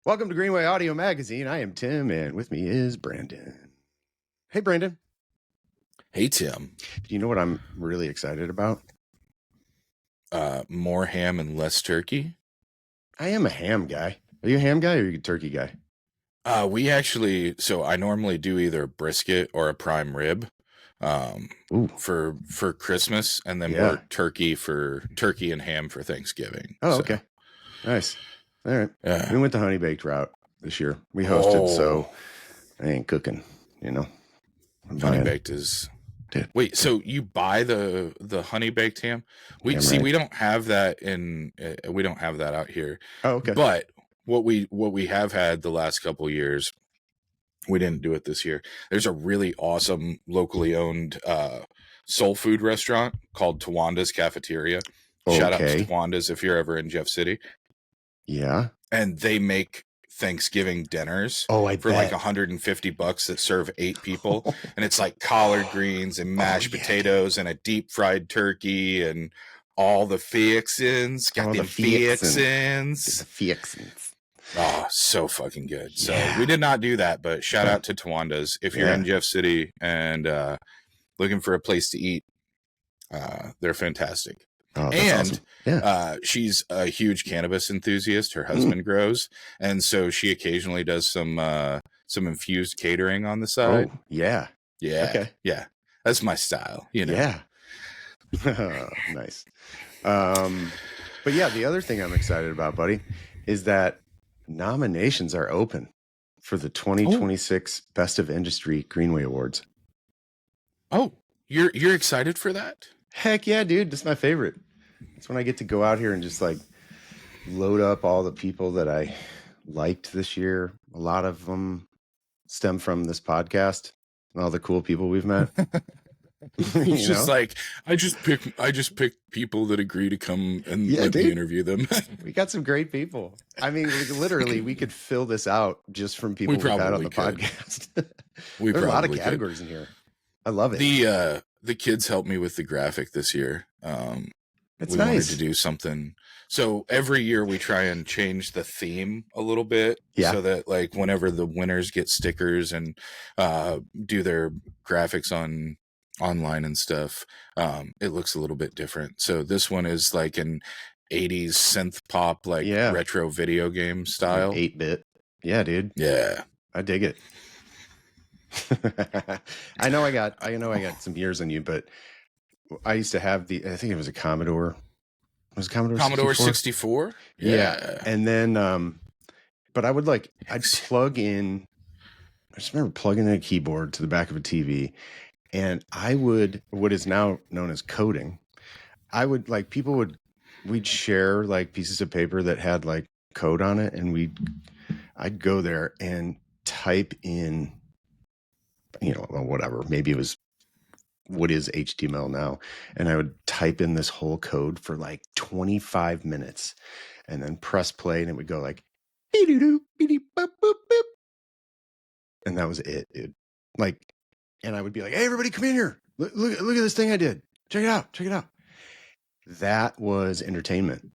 Welcome to Greenway Audio Magazine. I am Tim, and with me is Brandon. Hey, Brandon. Hey, Tim. Do you know what I'm really excited about? More ham and less turkey? I am a ham guy. Are you a ham guy or are you a turkey guy? So I normally do either a brisket or a prime rib for Christmas, and then we're turkey and ham for Thanksgiving. Oh, okay. Nice. All right. We went the honey baked route this year. We hosted, so I ain't cooking, you know. Honey baked is... Wait, so you buy the honey baked ham? We don't have that we don't have that out here. Oh, okay. But what we have had the last couple of years, we didn't do it this year. There's a really awesome locally owned soul food restaurant called Tawanda's Cafeteria. Okay. Shout out to Tawanda's if you're ever in Jeff City. Yeah. And they make Thanksgiving dinners for like $150 that serve 8 people. And it's like collard greens and mashed potatoes and a deep fried turkey and all the fixins. Got the fixins. The fixins. Oh, so fucking good. So we did not do that, but shout out to Tawanda's if you're in Jeff City and looking for a place to eat. They're fantastic. Oh, and awesome. She's a huge cannabis enthusiast. Her husband grows, and so she occasionally does some infused catering on the side. Oh, yeah. Okay. Yeah. That's my style, you know. Yeah. Nice. But yeah, the other thing I'm excited about, buddy, is that nominations are open for the 2026 Best of Industry Greenway Awards. Oh, you're excited for that? Heck yeah, dude. That's my favorite. It's when I get to go out here and just like load up all the people that I liked this year. A lot of them stem from this podcast and all the cool people we've met. It's just like, I just pick people that agree to come and let me interview them. We got some great people. I mean, literally, we could fill this out just from people we've had on the podcast. There's a lot of categories in here. I love it. The kids helped me with the graphic this year. It's we nice. wanted to do something. So every year we try and change the theme a little bit so that like whenever the winners get stickers and do their graphics online and stuff, it looks a little bit different. So this one is like an 80s synth pop, like retro video game style. 8-bit. Yeah, dude. Yeah. I dig it. I know I got some years on you, but I used to have I think it was a Commodore. Was it Commodore 64? Yeah. And then but I'd plug in, I just remember plugging in a keyboard to the back of a TV, and I would, what is now known as coding, I would like, we'd share like pieces of paper that had like code on it, and I'd go there and type in, whatever, maybe it was what is HTML now, and I would type in this whole code for like 25 minutes and then press play, and it would go like and that was it, dude. Like, and I would be like, hey, everybody come in here, look at this thing I did, check it out. That was entertainment.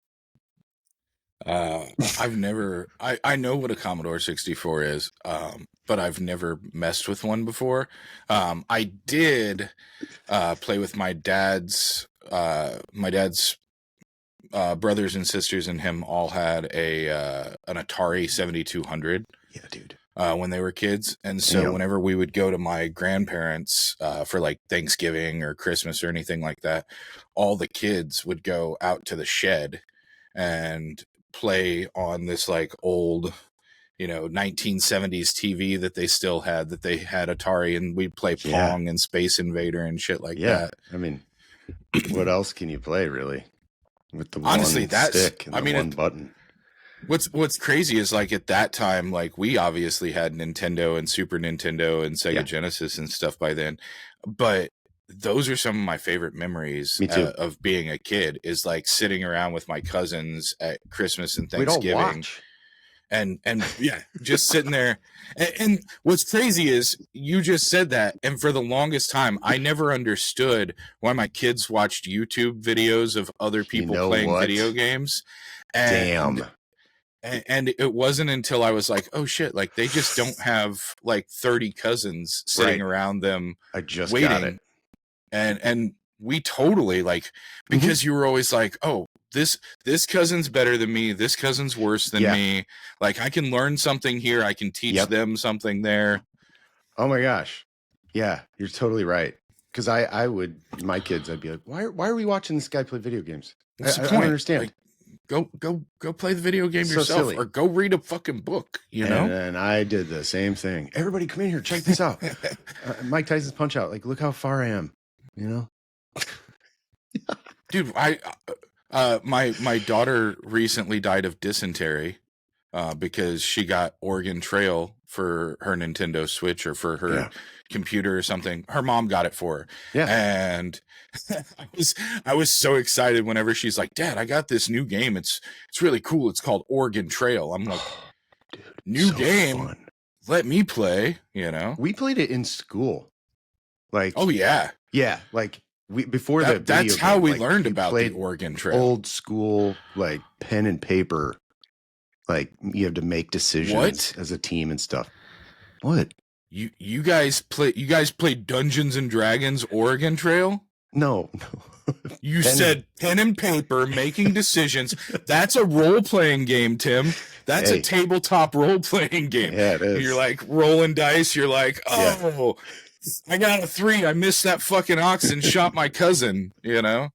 I've never, I know what a Commodore 64 is, but I've never messed with one before. I did play with my dad's brothers and sisters, and him all had an Atari 7200. Yeah, dude. When they were kids. And so whenever we would go to my grandparents for like Thanksgiving or Christmas or anything like that, all the kids would go out to the shed and play on this like old, 1970s TV that they still had, that they had Atari, and we'd play Pong and Space Invader and shit like that. I mean, what else can you play really with the honestly one that's stick and the one button? What's crazy is like at that time, like we obviously had Nintendo and Super Nintendo and Sega Genesis and stuff by then, but those are some of my favorite memories of being a kid, is like sitting around with my cousins at Christmas and Thanksgiving. We'd all watch. And just sitting there. And what's crazy is you just said that, and for the longest time I never understood why my kids watched YouTube videos of other people playing video games. And And it wasn't until I was like, oh shit, like they just don't have like 30 cousins sitting around them I just waiting. got it. And we totally like, because you were always like, oh, this cousin's better than me, this cousin's worse than me. Like I can learn something here, I can teach them something there. Oh my gosh. Yeah, you're totally right. Because I would, my kids, I'd be like, why are we watching this guy play video games? What's the I point? don't understand. Like, go play the video game So yourself, silly. or go read a fucking book, you know? And I did the same thing. Everybody come in here, check this out. Mike Tyson's Punch Out. Like, look how far I am, you know? Dude, my daughter recently died of dysentery because she got Oregon Trail for her Nintendo Switch or for her computer or something. Her mom got it for her. Yeah. And I was so excited whenever she's like, Dad, I got this new game. It's really cool. It's called Oregon Trail. I'm like, dude, new so game. Fun. Let me play, you know? We played it in school. Like, oh yeah. Yeah. Like before that's how we learned about the Oregon Trail. Old school, like pen and paper. Like you have to make decisions as a team and stuff. What? You guys play Dungeons and Dragons Oregon Trail? No. You said pen and paper, making decisions. That's a role-playing game, Tim. That's a tabletop role-playing game. Yeah, it is. You're like rolling dice. You're like, oh, I got a 3. I missed that fucking ox and shot my cousin, you know?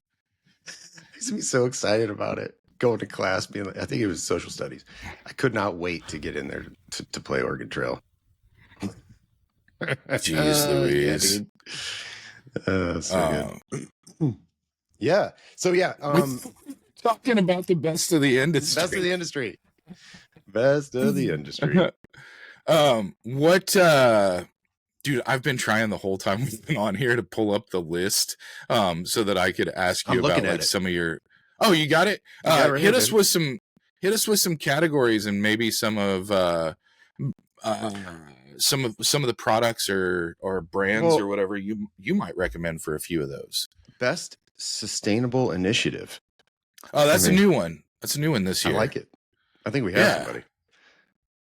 I used to be so excited about it. Going to class, being like, I think it was social studies. I could not wait to get in there to play Oregon Trail. Jeez Louise. Yeah, so good. Yeah. So yeah. Talking about the best of the industry. Best of the industry. Best of the industry. Dude, I've been trying the whole time we've been on here to pull up the list so that I could ask you about like some of your. Oh, you got it? Hit us with some categories and maybe some of some of the products or brands or whatever you might recommend for a few of those. Best sustainable initiative. Oh, that's a new one. That's a new one this year. I like it. I think we have somebody.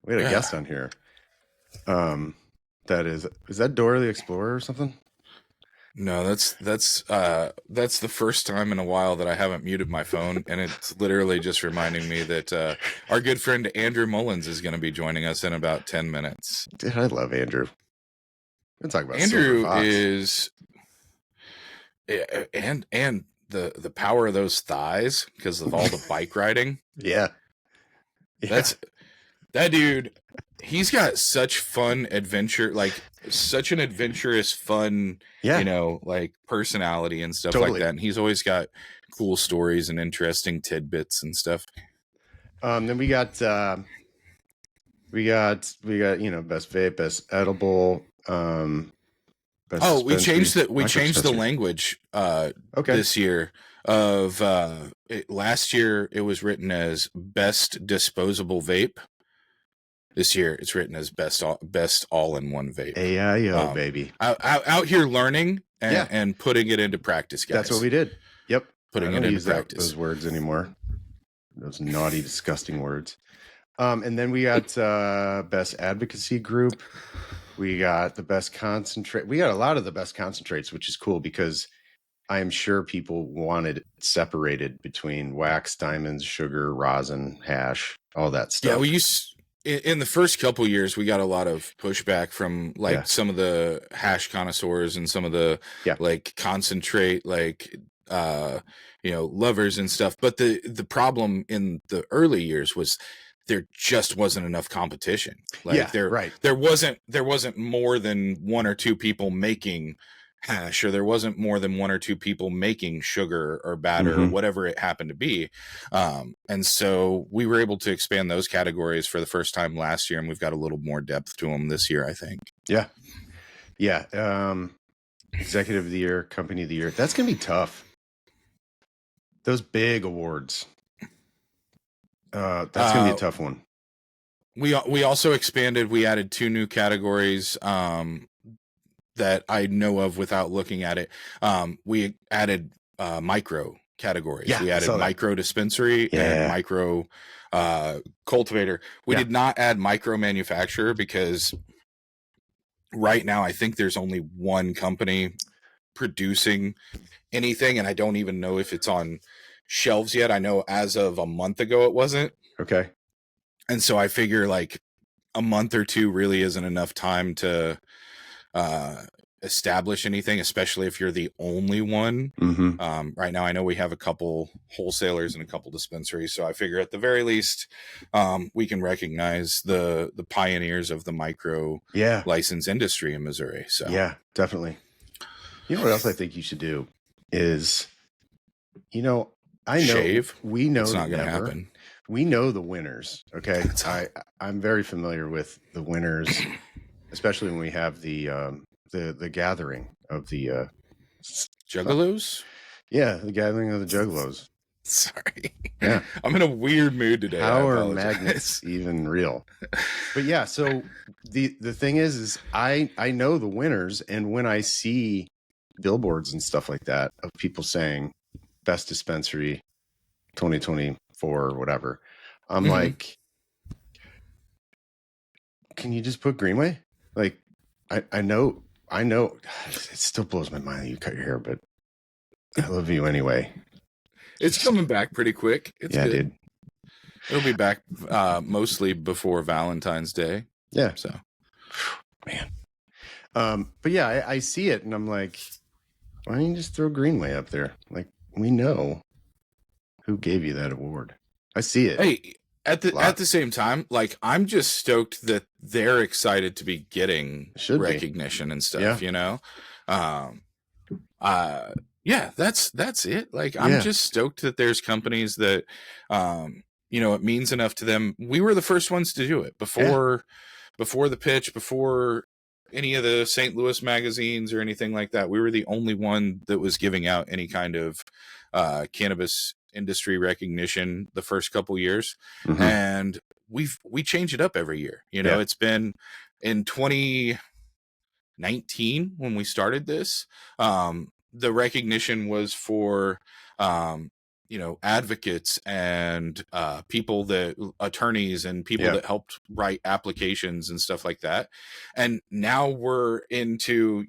We had a guest on here. That is that Dora the Explorer or something? No, that's the first time in a while that I haven't muted my phone, and it's literally just reminding me that our good friend Andrew Mullins is going to be joining us in about 10 minutes. Dude, I love Andrew. We'll talk about Andrew is, and the power of those thighs because of all the bike riding. Yeah. That's that dude. He's got such fun adventure, like such an adventurous, fun, you know, like personality and stuff like that. And he's always got cool stories and interesting tidbits and stuff. Then we got, you know, best vape, best edible. We changed the language this year. Last year it was written as best disposable vape. This year, it's written as best all-in-one vape. AIO, baby. Out here learning and putting it into practice, guys. That's what we did. Yep. Putting it into practice. Those words anymore. Those naughty, disgusting words. And then we got best advocacy group. We got the best concentrate. We got a lot of the best concentrates, which is cool because I am sure people wanted it separated between wax, diamonds, sugar, rosin, hash, all that stuff. Yeah, in the first couple years, we got a lot of pushback from like some of the hash connoisseurs and some of the like concentrate, like, lovers and stuff. But the problem in the early years was there just wasn't enough competition. Like there wasn't more than one or two people making hash, or there wasn't more than one or two people making sugar or batter or whatever it happened to be. And so we were able to expand those categories for the first time last year, and we've got a little more depth to them this year, I think. Yeah. Executive of the year, company of the year. That's going to be tough. Those big awards. That's going to be a tough one. We also expanded. We added 2 new categories that I know of without looking at it. We added micro categories. Yeah, We I added saw that. micro dispensary and micro cultivator. We did not add micro manufacturer because right now I think there's only one company producing anything, and I don't even know if it's on shelves yet. I know as of a month ago it wasn't. Okay. And so I figure like a month or two really isn't enough time to establish anything, especially if you're the only one. Right now I know we have a couple wholesalers and a couple dispensaries, so I figure at the very least we can recognize the pioneers of the micro license industry in Missouri. So yeah, definitely. You know what else I think you should do is, I know shave. we know it's not going to happen. We know the winners. Okay. I'm very familiar with the winners, especially when we have the gathering of the Juggalos. Yeah, the gathering of the Juggalos. Sorry. Yeah. I'm in a weird mood today. How are magnets even real? But yeah, so the thing is I know the winners, and when I see billboards and stuff like that of people saying best dispensary 2024 or whatever, I'm like, can you just put Greenway? Like, I know it still blows my mind that you cut your hair, but I love you anyway. It's coming back pretty quick. It's good. Dude. It'll be back mostly before Valentine's Day. Yeah. So, man. But yeah, I see it and I'm like, why don't you just throw Greenway up there? Like, we know who gave you that award. I see it. Hey, at the same time, like, I'm just stoked that they're excited to be getting recognition and stuff, you know? Yeah, that's it. Like, I'm just stoked that there's companies that, it means enough to them. We were the first ones to do it before the pitch, before any of the St. Louis magazines or anything like that. We were the only one that was giving out any kind of cannabis industry recognition the first couple years. And we change it up every year. It's been in 2019 when we started this. The recognition was for advocates and people attorneys and people that helped write applications and stuff like that. And now we're into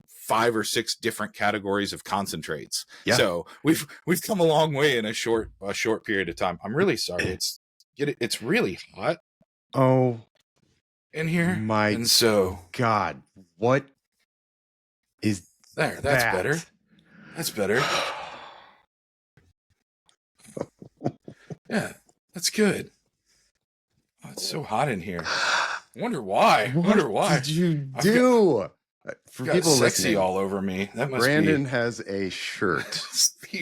5 or 6 different categories of concentrates. So we've come a long way in a short period of time. I'm really sorry. It's really hot. Oh, in here. God, what is there? That's better. That's better. Yeah, that's good. Oh, it's so hot in here. I wonder why. What did you do? For people sexy all over me. That must Brandon has a shirt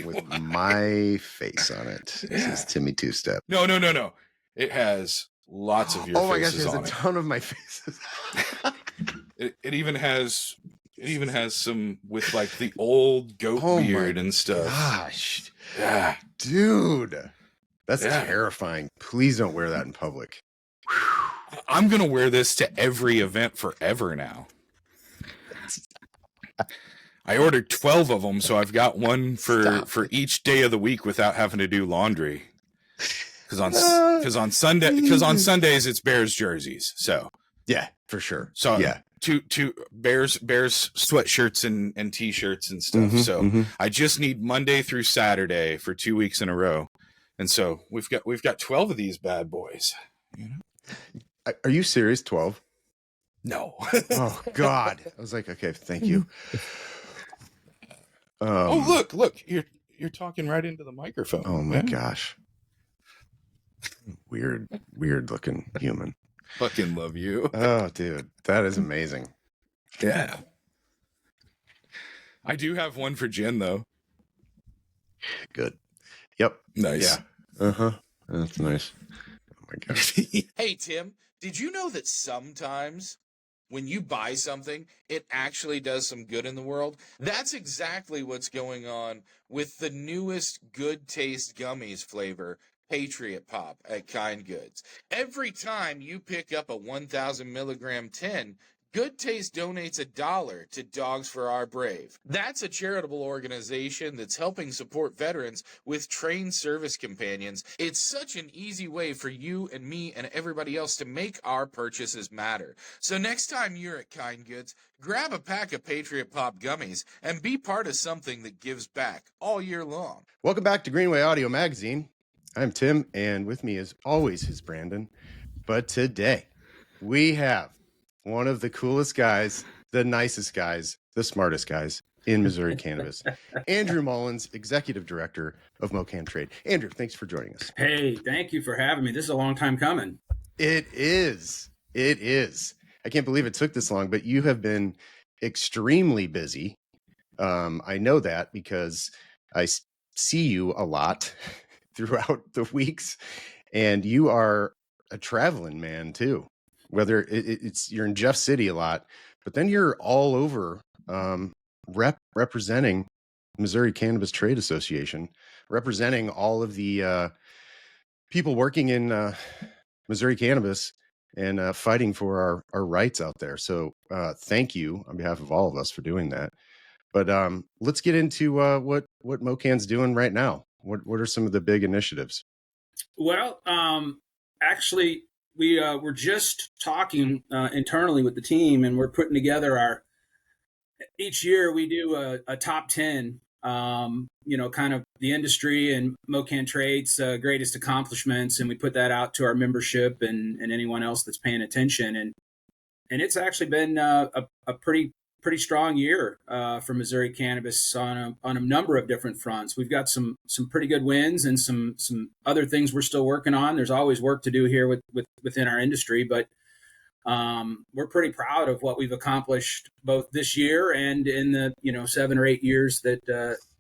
with my face on it. This is Timmy Two Step. No. It has lots of your faces on it. Oh my gosh, there's a ton of my faces. It even has some with like the old goat beard and stuff. Gosh. Yeah. Dude. That's terrifying. Please don't wear that in public. I'm going to wear this to every event forever now. I ordered 12 of them, so I've got one for each day of the week without having to do laundry. Because on Sundays it's Bears jerseys. So yeah, for sure. So yeah, two Bears sweatshirts and t-shirts and stuff. I just need Monday through Saturday for 2 weeks in a row, and so we've got 12 of these bad boys. Are you serious? 12? No. Oh God! I was like, okay, thank you. Oh look! You're talking right into the microphone. Oh my gosh! Weird looking human. Fucking love you. Oh, dude, that is amazing. Yeah. I do have one for Jen though. Good. Yep. Nice. Yeah. That's nice. Oh my gosh. Hey Tim, did you know that sometimes when you buy something, it actually does some good in the world? That's exactly what's going on with the newest Good Taste Gummies flavor, Patriot Pop at Kind Goods. Every time you pick up a 1,000 milligram tin, Good Taste donates $1 to Dogs for Our Brave. That's a charitable organization that's helping support veterans with trained service companions. It's such an easy way for you and me and everybody else to make our purchases matter. So next time you're at Kind Goods, grab a pack of Patriot Pop gummies and be part of something that gives back all year long. Welcome back to Greenway Audio Magazine. I'm Tim, and with me as always is Brandon. But today we have one of the coolest guys, the nicest guys, the smartest guys in Missouri cannabis. Andrew Mullins, Executive Director of MoCann Trade. Andrew, thanks for joining us. Hey, thank you for having me. This is a long time coming. It is. It is. I can't believe it took this long, but you have been extremely busy. I know that because I see you a lot throughout the weeks, and you are a traveling man too. Whether it's you're in Jeff City a lot, but then you're all over representing Missouri Cannabis Trade Association, representing all of the people working in Missouri cannabis and fighting for our rights out there. So thank you on behalf of all of us for doing that. But let's get into what MoCann's doing right now. What are some of the big initiatives? Well, actually, we were just talking internally with the team, and we're putting together each year we do a top 10, kind of the industry and MoCann Trade's greatest accomplishments. And we put that out to our membership and anyone else that's paying attention. And it's actually been a pretty strong year for Missouri cannabis on a number of different fronts. We've got some pretty good wins and some other things we're still working on. There's always work to do here within our industry, but we're pretty proud of what we've accomplished both this year and in the 7 or 8 years that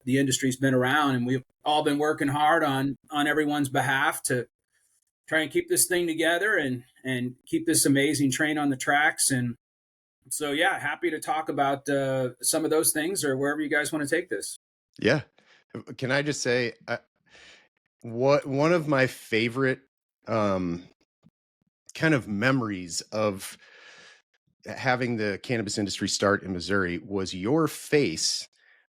the industry's been around. And we've all been working hard on everyone's behalf to try and keep this thing together and keep this amazing train on the tracks. And so, yeah, happy to talk about some of those things or wherever you guys want to take this. Yeah. Can I just say one of my favorite kind of memories of having the cannabis industry start in Missouri was your face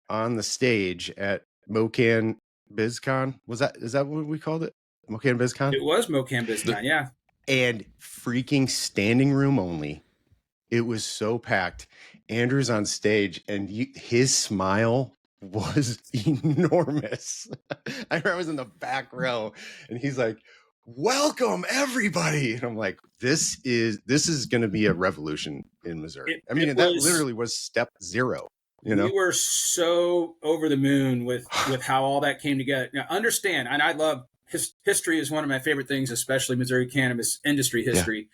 on the stage at MoCann BizCon. Is that what we called it? MoCann BizCon? It was MoCann BizCon, yeah. And freaking standing room only. It was so packed. Andrew's on stage, and his smile was enormous. I remember I was in the back row, and he's like, "Welcome, everybody!" And I'm like, "This is going to be a revolution in Missouri." That literally was step 0. We were so over the moon with how all that came together. Now, understand, and I love history is one of my favorite things, especially Missouri cannabis industry history. Yeah.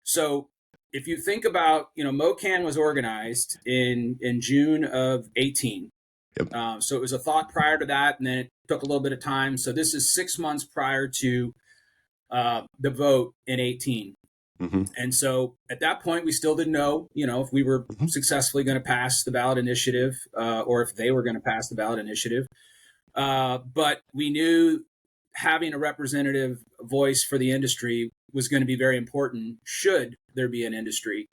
So if you think about, MoCann was organized in June of 18. Yep. So it was a thought prior to that, and then it took a little bit of time. So this is 6 months prior to the vote in 18. Mm-hmm. And so at that point, we still didn't know, if we were successfully going to pass the ballot initiative or if they were going to pass the ballot initiative. But we knew having a representative voice for the industry was going to be very important should there be an industry.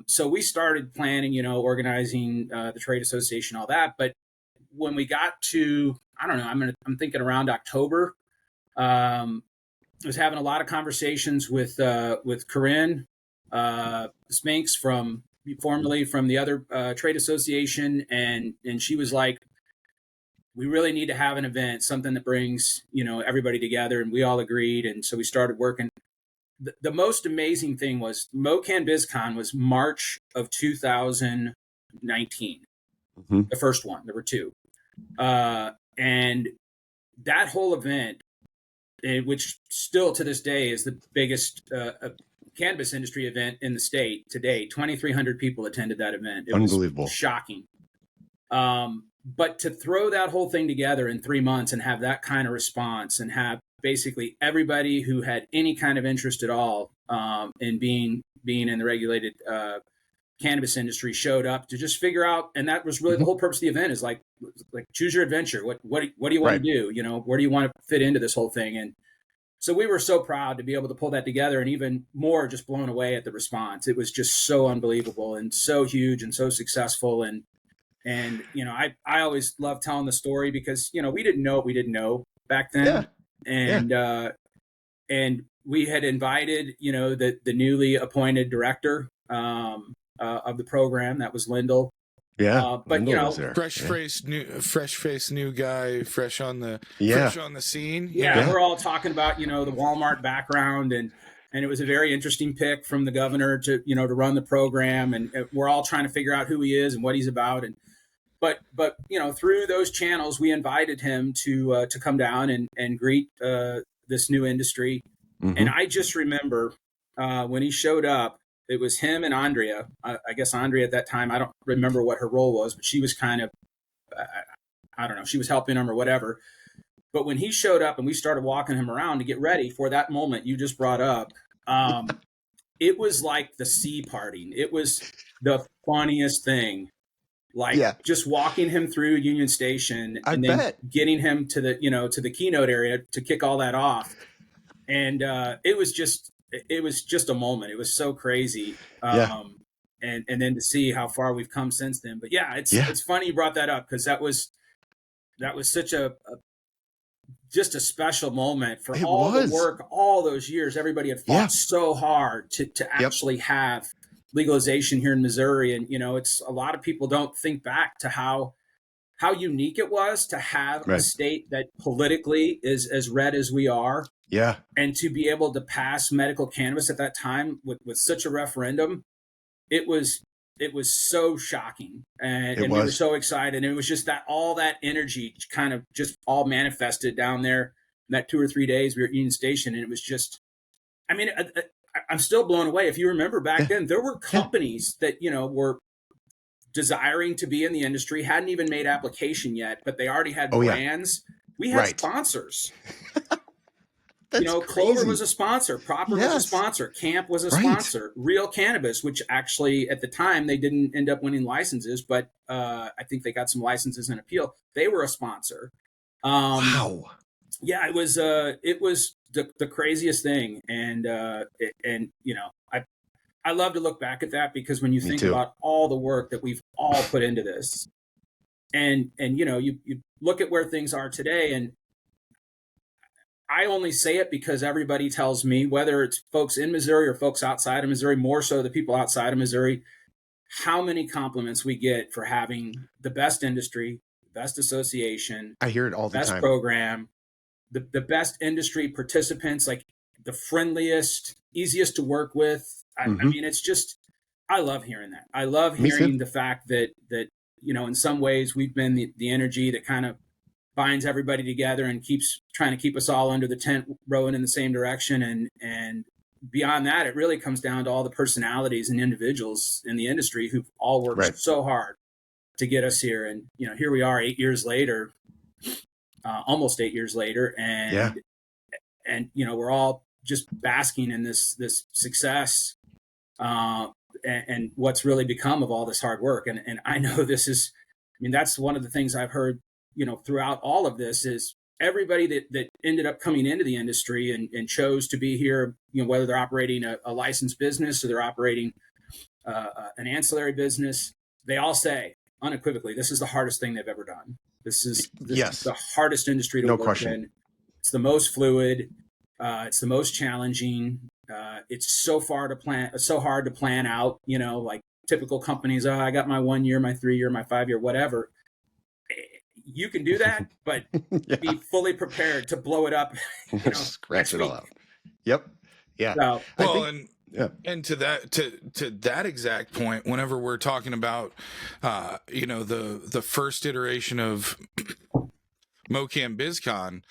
So we started planning, organizing the trade association, all that. But when we got to, I don't know, I'm thinking around October, I was having a lot of conversations with Corinne Spinks formerly from the other trade association. And she was like, we really need to have an event, something that brings, everybody together. And we all agreed. And so we started working. The most amazing thing was MoCann BizCon was March of 2019. Mm-hmm. The first one. There were 2. And that whole event, which still to this day is the biggest cannabis industry event in the state today, 2,300 people attended that event. It Unbelievable. Was shocking. But to throw that whole thing together in 3 months and have that kind of response and have basically everybody who had any kind of interest at all in being in the regulated cannabis industry showed up to just figure out. And that was really the whole purpose of the event is like choose your adventure. What do you want to do? Where do you want to fit into this whole thing? And So we were so proud to be able to pull that together, and even more just blown away at the response. It was just so unbelievable and so huge and so successful. And I always love telling the story because, we didn't know what we didn't know back then. And we had invited, the newly appointed director of the program. That was Lyndall. Yeah, but fresh face, new guy, fresh on the scene. Yeah, we're all talking about the Walmart background, and it was a very interesting pick from the governor to to run the program, and we're all trying to figure out who he is and what he's about. And but through those channels, we invited him to come down and greet this new industry. Mm-hmm. And I just remember when he showed up. It was him and Andrea. I guess Andrea at that time, I don't remember what her role was, but she was kind of, I don't know, she was helping him or whatever. But when he showed up and we started walking him around to get ready for that moment you just brought up, it was like the sea parting. It was the funniest thing. Just walking him through Union Station and then getting him to the, to the keynote area to kick all that off. And it was just a moment. It was so crazy. And then to see how far we've come since then. But it's funny you brought that up, because that was such just a special moment for the work, all those years. Everybody had fought so hard to actually have legalization here in Missouri. And, it's a lot of people don't think back to how unique it was to have a state that politically is as red as we are. Yeah. And to be able to pass medical cannabis at that time with such a referendum, it was so shocking. And we were so excited. And it was just all that energy kind of just all manifested down there in that 2 or 3 days we were at Union Station. And it was just, I'm still blown away. If you remember back then, there were companies that, were desiring to be in the industry, hadn't even made application yet, but they already had brands. We had sponsors. Clover was a sponsor. Proper was a sponsor. Camp was a sponsor. Real Cannabis, which actually at the time they didn't end up winning licenses, but I think they got some licenses in appeal. They were a sponsor. Wow. Yeah, it was the craziest thing, and I love to look back at that, because when you think about all the work that we've all put into this, and you look at where things are today, and I only say it because everybody tells me, whether it's folks in Missouri or folks outside of Missouri, more so the people outside of Missouri, how many compliments we get for having the best industry, best association. I hear it all the time. Best program, the best industry participants, like the friendliest, easiest to work with. I mean, it's just, I love hearing that. I love hearing the fact that in some ways we've been the energy that kind of binds everybody together and keeps trying to keep us all under the tent rowing in the same direction. And beyond that, it really comes down to all the personalities and individuals in the industry who've all worked so hard to get us here. And, here we are 8 years later, almost 8 years later. And we're all just basking in this success and what's really become of all this hard work. And I know that's one of the things I've heard, throughout all of this, is everybody that ended up coming into the industry and chose to be here, whether they're operating a licensed business or they're operating an ancillary business, they all say unequivocally, this is the hardest thing they've ever done. This is the hardest industry to work in. It's the most fluid. It's the most challenging. It's so hard to plan out, like typical companies. I got my 1 year, my 3 year, my 5 year, whatever. You can do that, but be fully prepared to blow it up. Scratch it all out. Yep. Yeah. So, and to that exact point, whenever we're talking about, the first iteration of MoCann BizCon,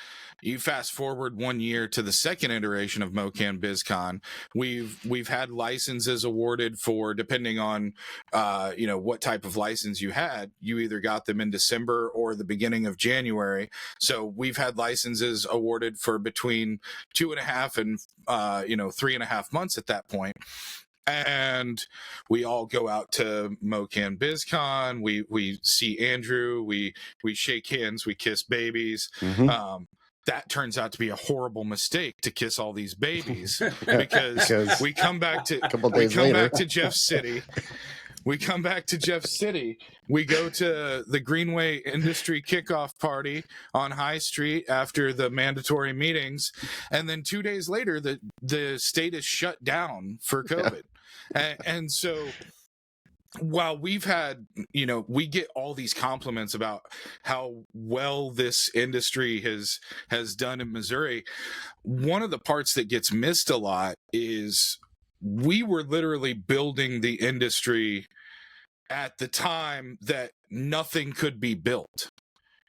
you fast forward 1 year to the second iteration of MoCann BizCon, we've had licenses awarded for, depending on what type of license you had, you either got them in December or the beginning of January. So we've had licenses awarded for between 2.5 and 3.5 months at that point. And we all go out to MoCann BizCon. We see Andrew. We shake hands. We kiss babies. that turns out to be a horrible mistake to kiss all these babies because we come back to Jeff City. We come back to Jeff City. We go to the Greenway industry kickoff party on High Street after the mandatory meetings. And then 2 days later, the state is shut down for COVID. And so while we've had, we get all these compliments about how well this industry has done in Missouri, one of the parts that gets missed a lot is we were literally building the industry at the time that nothing could be built.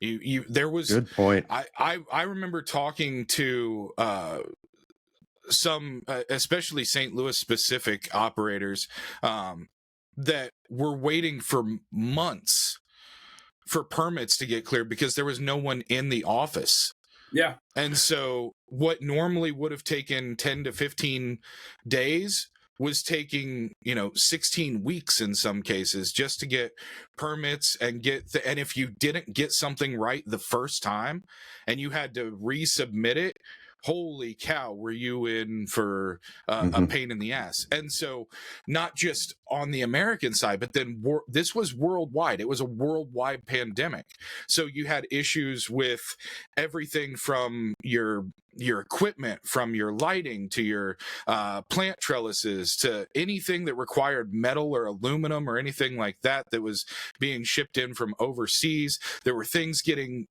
There was good point. I remember talking to some, especially St. Louis specific operators, that were waiting for months for permits to get cleared because there was no one in the office. Yeah. And so what normally would have taken 10 to 15 days was taking, 16 weeks in some cases just to get permits and and if you didn't get something right the first time and you had to resubmit it, holy cow, were you in for a pain in the ass. And so not just on the American side, but then this was worldwide. It was a worldwide pandemic. So you had issues with everything from your equipment, from your lighting to your plant trellises to anything that required metal or aluminum or anything like that was being shipped in from overseas. There were things getting,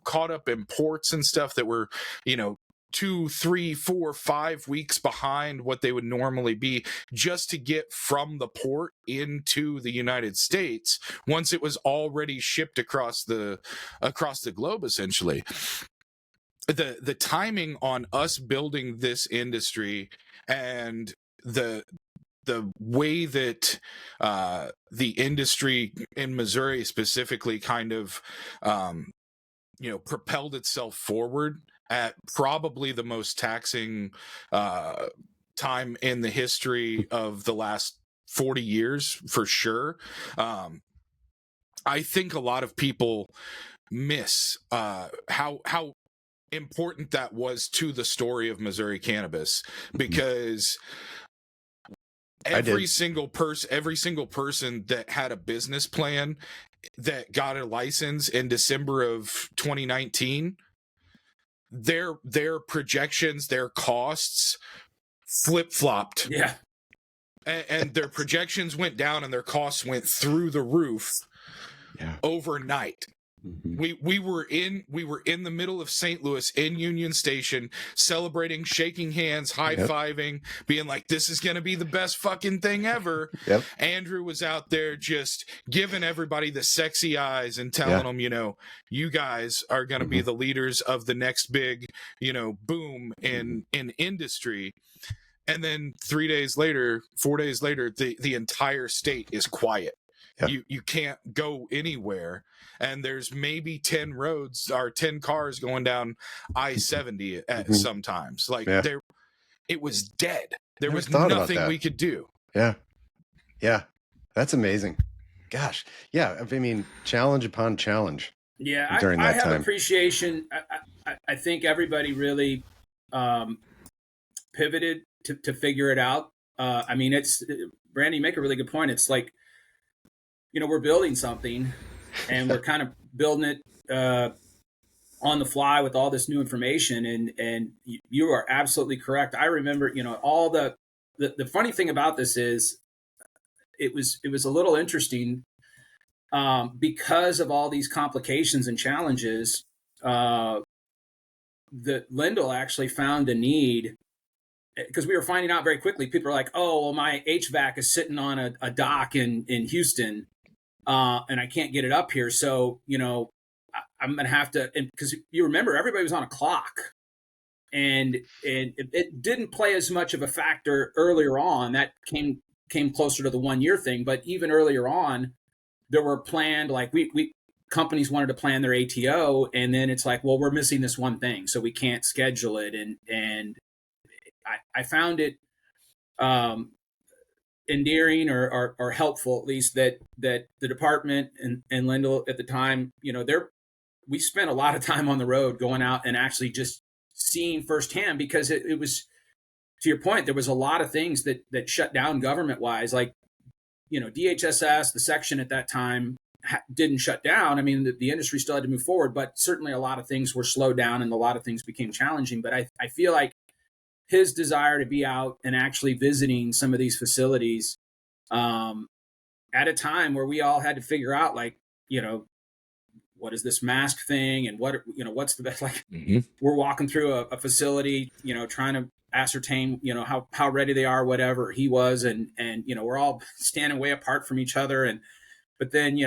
caught up in ports and stuff that were, 2, 3, 4, 5 weeks behind what they would normally be just to get from the port into the United States once it was already shipped across the globe, essentially. The timing on us building this industry and the way that the industry in Missouri specifically kind of propelled itself forward at probably the most taxing time in the history of the last 40 years, for sure. I think a lot of people miss how important that was to the story of Missouri cannabis, because every single person that had a business plan that got a license in December of 2019, their projections, their costs flip-flopped. Yeah. And their projections went down and their costs went through the roof overnight. We were in the middle of St. Louis in Union Station, celebrating, shaking hands, high-fiving, being like, this is going to be the best fucking thing ever. Yep. Andrew was out there just giving everybody the sexy eyes and telling them, you guys are going to be the leaders of the next big, boom in industry. And then 4 days later, the entire state is quiet. Yeah. You can't go anywhere, and there's maybe 10 roads or 10 cars going down I-70 at sometimes. It was dead. There was nothing we could do. Yeah, that's amazing. Gosh, yeah. I mean, challenge upon challenge. Yeah, during that I have time. Appreciation. I think everybody really pivoted to figure it out. I mean, it's Brandy, you make a really good point. It's like, we're building something and we're kind of building it on the fly with all this new information. And you are absolutely correct. I remember, all the funny thing about this is it was a little interesting because of all these complications and challenges. The Lindell actually found a need, because we were finding out very quickly. People are like, oh, well, my HVAC is sitting on a dock in Houston. And I can't get it up here. So, I'm going to have to, because you remember everybody was on a clock, and it didn't play as much of a factor earlier on. That came closer to the 1 year thing. But even earlier on, there were planned, like companies wanted to plan their ATO, and then it's like, well, we're missing this one thing, so we can't schedule it. And I found it, endearing or helpful, at least, that the department and Lindell at the time, we spent a lot of time on the road going out and actually just seeing firsthand, because it was, to your point, there was a lot of things that shut down government wise, like, DHSS, the section at that time didn't shut down. I mean, the industry still had to move forward, but certainly a lot of things were slowed down and a lot of things became challenging. But I feel like his desire to be out and actually visiting some of these facilities at a time where we all had to figure out, like, what is this mask thing, and what's the best, like, we're walking through a facility, trying to ascertain, how ready they are, whatever he was. And, we're all standing way apart from each other. But then,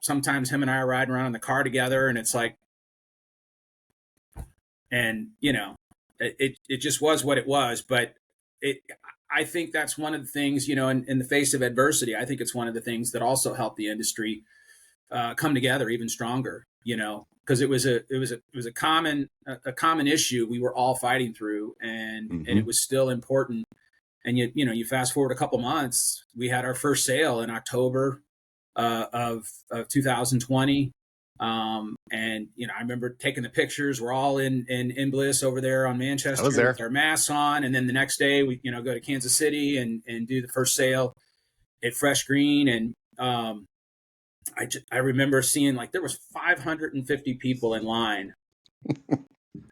sometimes him and I are riding around in the car together, and it's like, and, it just was what it was. But I think that's one of the things, in the face of adversity, I think it's one of the things that also helped the industry come together even stronger, because it was a common issue we were all fighting through, and it was still important. And you fast forward a couple months, we had our first sale in October of 2020. And I remember taking the pictures. We're all in Bliss over there on Manchester with our masks on, and then the next day we go to Kansas City and do the first sale at Fresh Green. And I remember seeing, like, there was 550 people in line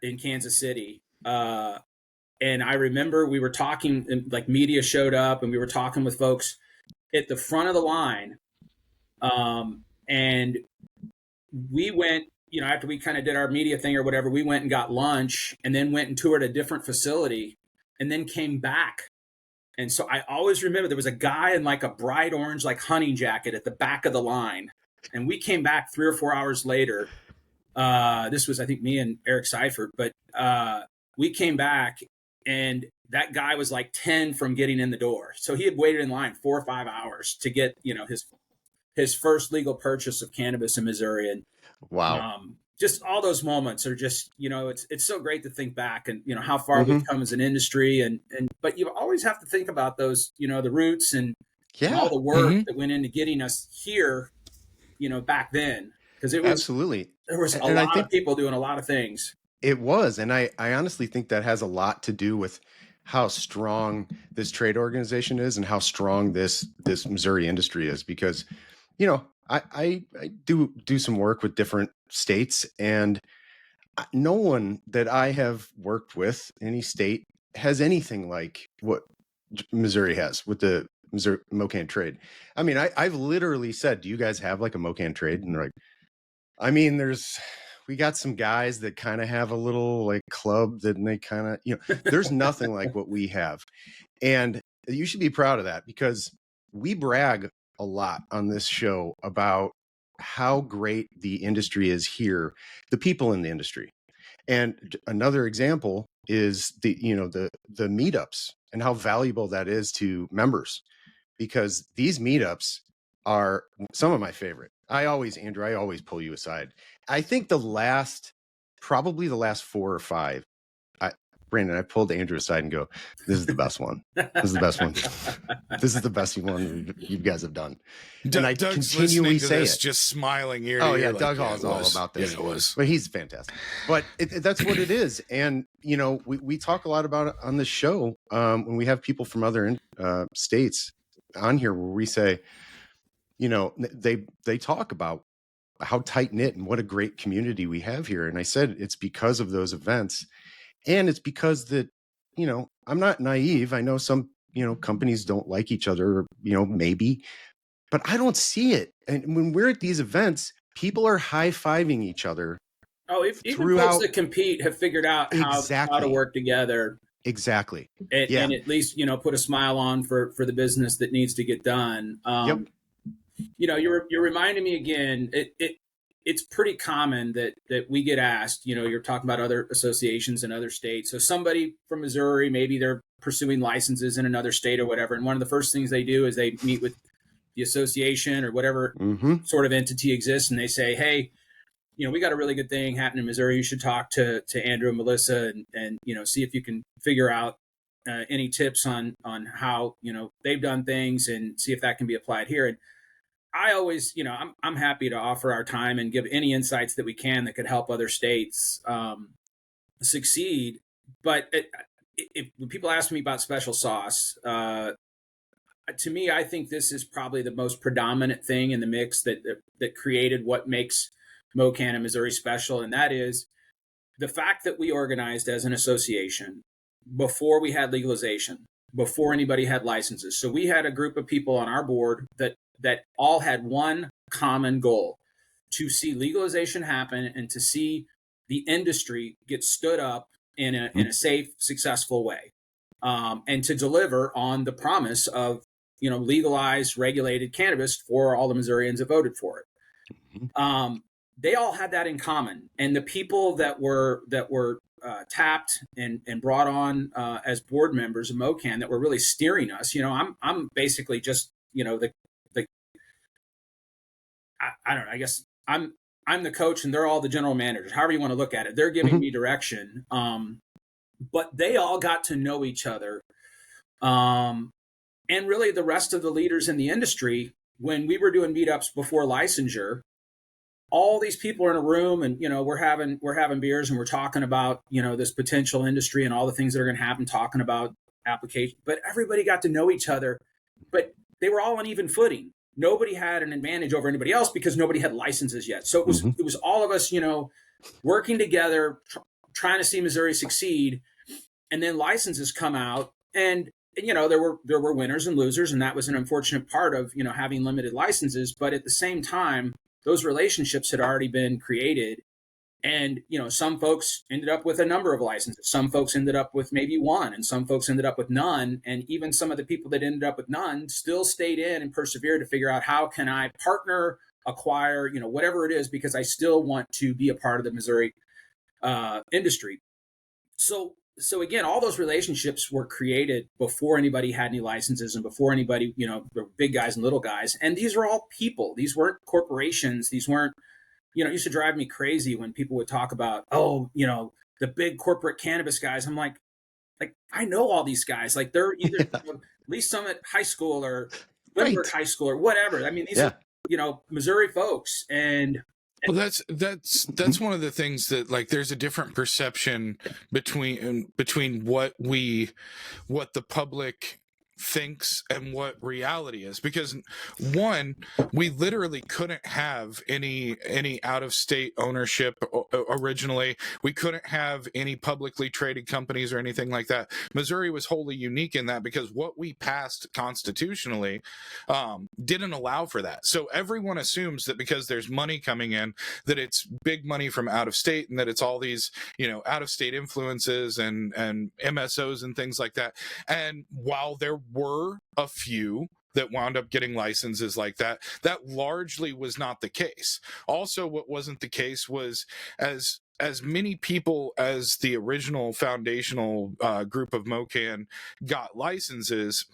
in Kansas City. And I remember we were talking, and, like, media showed up, and we were talking with folks at the front of the line. And we went, after we kind of did our media thing or whatever, we went and got lunch, and then went and toured a different facility, and then came back. And so I always remember there was a guy in, like, a bright orange, like, hunting jacket at the back of the line. And we came back 3 or 4 hours later. This was, I think, me and Eric Seifert, but we came back, and that guy was like 10 from getting in the door. So he had waited in line 4 or 5 hours to get, his first legal purchase of cannabis in Missouri. And wow, just all those moments are just, it's so great to think back and, how far we've come as an industry. But you always have to think about those, the roots and all the work that went into getting us here, back then. Because it was absolutely, there was a lot of people doing a lot of things. It was. And I honestly think that has a lot to do with how strong this trade organization is and how strong this Missouri industry is. Because, I do some work with different states, and no one that I have worked with, any state, has anything like what Missouri has with the Missouri MoCann trade. I mean, I've literally said, do you guys have like a MoCann trade? And they're like, I mean, we got some guys that kind of have a little like club that they kind of, there's nothing like what we have. And you should be proud of that, because we brag a lot on this show about how great the industry is here, the people in the industry. And another example is the meetups and how valuable that is to members, because these meetups are some of my favorite. Andrew, I always pull you aside. I think probably the last 4 or 5, Brandon, I pulled Andrew aside and go, this is the best one. This is the best one. This is the best one you guys have done. And I Doug's continually say it. just smiling ear to Oh ear, yeah, like, Doug Hall is all about this. Yeah, it was. But he's fantastic. But that's what it is. And, we talk a lot about it on the show when we have people from other states on here, where we say, they talk about how tight knit and what a great community we have here. And I said, it's because of those events. And it's because that, I'm not naive. I know some, companies don't like each other, maybe, but I don't see it. And when we're at these events, people are high-fiving each other. Oh, even folks that compete have figured out how to work together. Exactly. And at least, put a smile on for the business that needs to get done. Yep. You're reminding me again, it's pretty common that we get asked, you're talking about other associations in other states. So somebody from Missouri, maybe they're pursuing licenses in another state or whatever. And one of the first things they do is they meet with the association or whatever sort of entity exists. And they say, hey, we got a really good thing happening in Missouri. You should talk to Andrew and Melissa and see if you can figure out any tips on how, they've done things and see if that can be applied here. And I always, I'm happy to offer our time and give any insights that we can that could help other states succeed. But when people ask me about special sauce, to me, I think this is probably the most predominant thing in the mix that created what makes MoCann and Missouri special, and that is the fact that we organized as an association before we had legalization, before anybody had licenses. So we had a group of people on our board that all had one common goal: to see legalization happen and to see the industry get stood up in a safe, successful way, and to deliver on the promise of legalized, regulated cannabis for all the Missourians that voted for it. They all had that in common, and the people that were tapped and brought on as board members of MoCann that were really steering us. I'm basically just the I don't know. I guess I'm the coach, and they're all the general managers. However you want to look at it, they're giving me direction. But they all got to know each other, and really the rest of the leaders in the industry. When we were doing meetups before licensure, all these people are in a room, and we're having beers, and we're talking about this potential industry and all the things that are going to happen. Talking about application, but everybody got to know each other, but they were all on even footing. Nobody had an advantage over anybody else because nobody had licenses yet. So it was all of us, working together, trying to see Missouri succeed. And then licenses come out, and there were winners and losers, and that was an unfortunate part of having limited licenses. But at the same time, those relationships had already been created, and some folks ended up with a number of licenses. Some folks ended up with maybe one, and some folks ended up with none. And even some of the people that ended up with none still stayed in and persevered to figure out, how can I partner, acquire, whatever it is, because I still want to be a part of the Missouri industry. So again, all those relationships were created before anybody had any licenses, and before anybody, the big guys and little guys. And these were all people. These weren't corporations. These weren't, it used to drive me crazy when people would talk about, the big corporate cannabis guys. I'm like, I know all these guys. Like, they're either at least some at high school or Lindbergh High School or whatever. I mean, these are, Missouri folks. And well, that's one of the things that, like, there's a different perception between what the public thinks and what reality is, because one, we literally couldn't have any out-of-state ownership originally. We couldn't have any publicly traded companies or anything like that. Missouri was wholly unique in that, because what we passed constitutionally didn't allow for that. So everyone assumes that because there's money coming in, that it's big money from out of state, and that it's all these out of state influences and MSOs and things like that. And while there were a few that wound up getting licenses like that, that largely was not the case. Also, what wasn't the case was, as many people as the original foundational group of MoCann got licenses,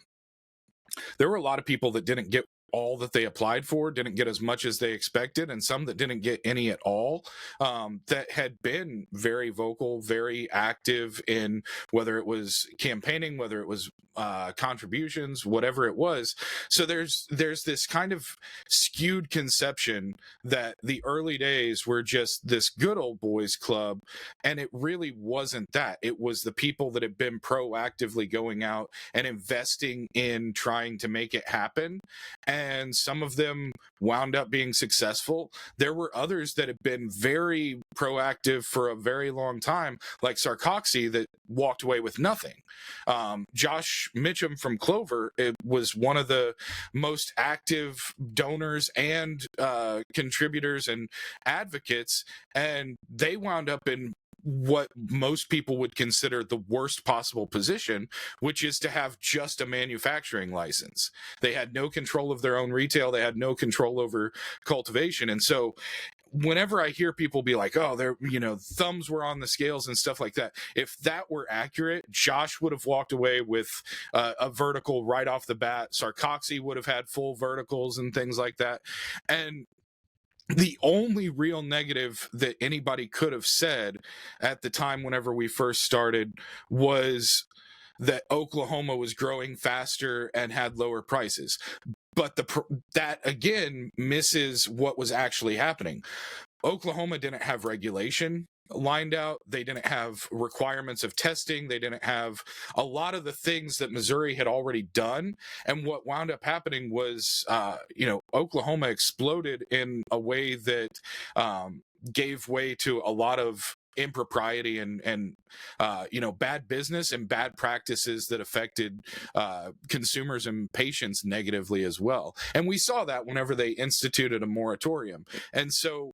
there were a lot of people that didn't get all that they applied for, didn't get as much as they expected, and some that didn't get any at all, that had been very vocal, very active in whether it was campaigning, whether it was contributions, whatever it was. So there's this kind of skewed conception that the early days were just this good old boys club, and it really wasn't that. It was the people that had been proactively going out and investing in trying to make it happen. And some of them wound up being successful. There were others that had been very proactive for a very long time, like Sarcoxy, that walked away with nothing. Josh Mitchum from Clover, it was one of the most active donors and contributors and advocates, and they wound up in what most people would consider the worst possible position, which is to have just a manufacturing license. They had no control of their own retail. They had no control over cultivation. And so whenever I hear people be like, oh, they're, thumbs were on the scales and stuff like that, if that were accurate, Josh would have walked away with a vertical right off the bat. Sarcoxy would have had full verticals and things like that. And the only real negative that anybody could have said at the time whenever we first started was that Oklahoma was growing faster and had lower prices. but that again misses what was actually happening. Oklahoma didn't have regulation lined out. They didn't have requirements of testing. They didn't have a lot of the things that Missouri had already done. And what wound up happening was, Oklahoma exploded in a way that gave way to a lot of impropriety and bad business and bad practices that affected consumers and patients negatively as well. And we saw that whenever they instituted a moratorium. And so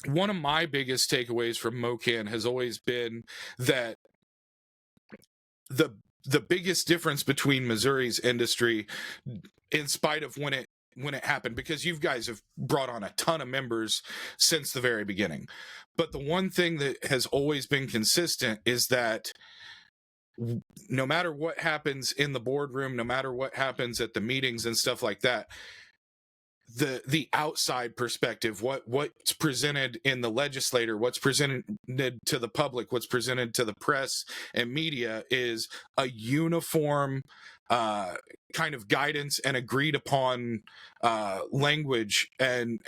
one of my biggest takeaways from MoCann has always been that the biggest difference between Missouri's industry, in spite of when it happened, because you guys have brought on a ton of members since the very beginning, but the one thing that has always been consistent is that no matter what happens in the boardroom, no matter what happens at the meetings and stuff like that, the outside perspective, what's presented in the legislator, what's presented to the public, what's presented to the press and media is a uniform kind of guidance and agreed upon language and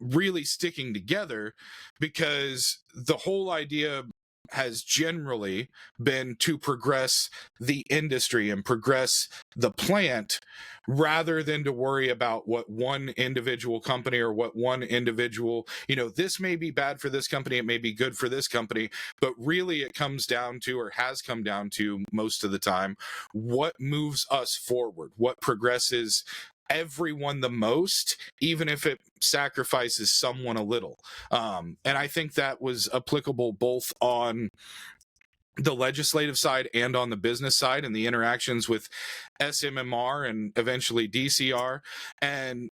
really sticking together, because the whole idea has generally been to progress the industry and progress the plant, rather than to worry about what one individual company or what one individual, this may be bad for this company, it may be good for this company, but really it comes down to, or has come down to most of the time, what moves us forward, what progresses everyone the most, even if it sacrifices someone a little. And I think that was applicable both on the legislative side and on the business side, and the interactions with SMMR and eventually DCR. And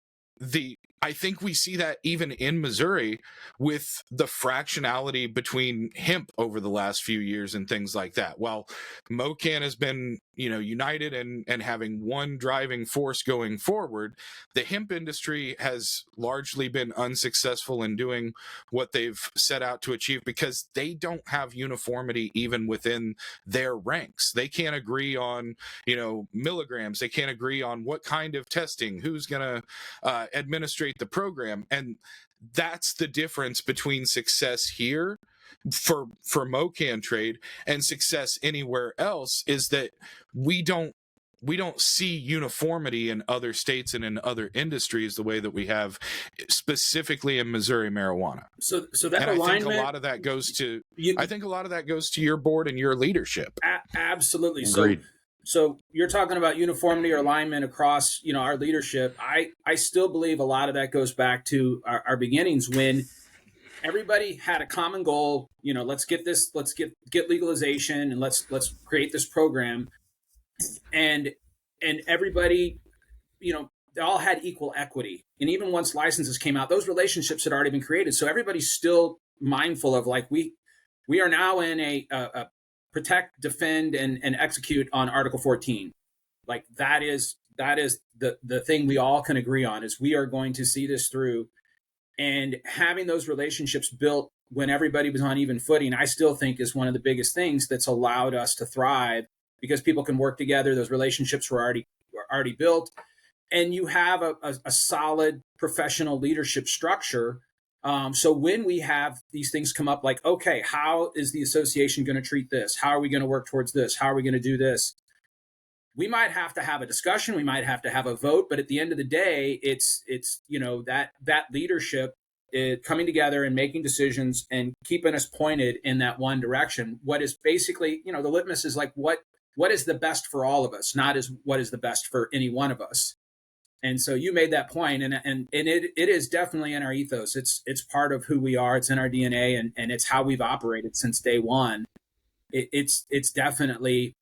I think we see that even in Missouri with the fractionality between hemp over the last few years and things like that. While MoCann has been, united and having one driving force going forward, the hemp industry has largely been unsuccessful in doing what they've set out to achieve, because they don't have uniformity even within their ranks. They can't agree on, milligrams. They can't agree on what kind of testing, who's going to administrate the program. And that's the difference between success here for MoCann trade and success anywhere else, is that we don't see uniformity in other states and in other industries the way that we have specifically in Missouri marijuana. So that and alignment, I think a lot of that goes to your board and your leadership. Absolutely. Agreed. So you're talking about uniformity or alignment across, our leadership. I still believe a lot of that goes back to our beginnings, when everybody had a common goal. Let's get legalization, and let's create this program, and everybody, they all had equal equity. And even once licenses came out, those relationships had already been created. So everybody's still mindful of, like, we are now in a protect, defend, and execute on Article 14. Like, that is the thing we all can agree on, is we are going to see this through. And having those relationships built when everybody was on even footing, I still think is one of the biggest things that's allowed us to thrive, because people can work together. Those relationships were already built, and you have a solid professional leadership structure. So when we have these things come up, like, okay, how is the association going to treat this? How are we going to work towards this? How are we going to do this? We might have to have a discussion. We might have to have a vote. But at the end of the day, it's that leadership coming together and making decisions and keeping us pointed in that one direction. What is basically, the litmus is like, what is the best for all of us, not as what is the best for any one of us. And so you made that point, and it is definitely in our ethos. It's part of who we are. It's in our DNA, and it's how we've operated since day one. It's definitely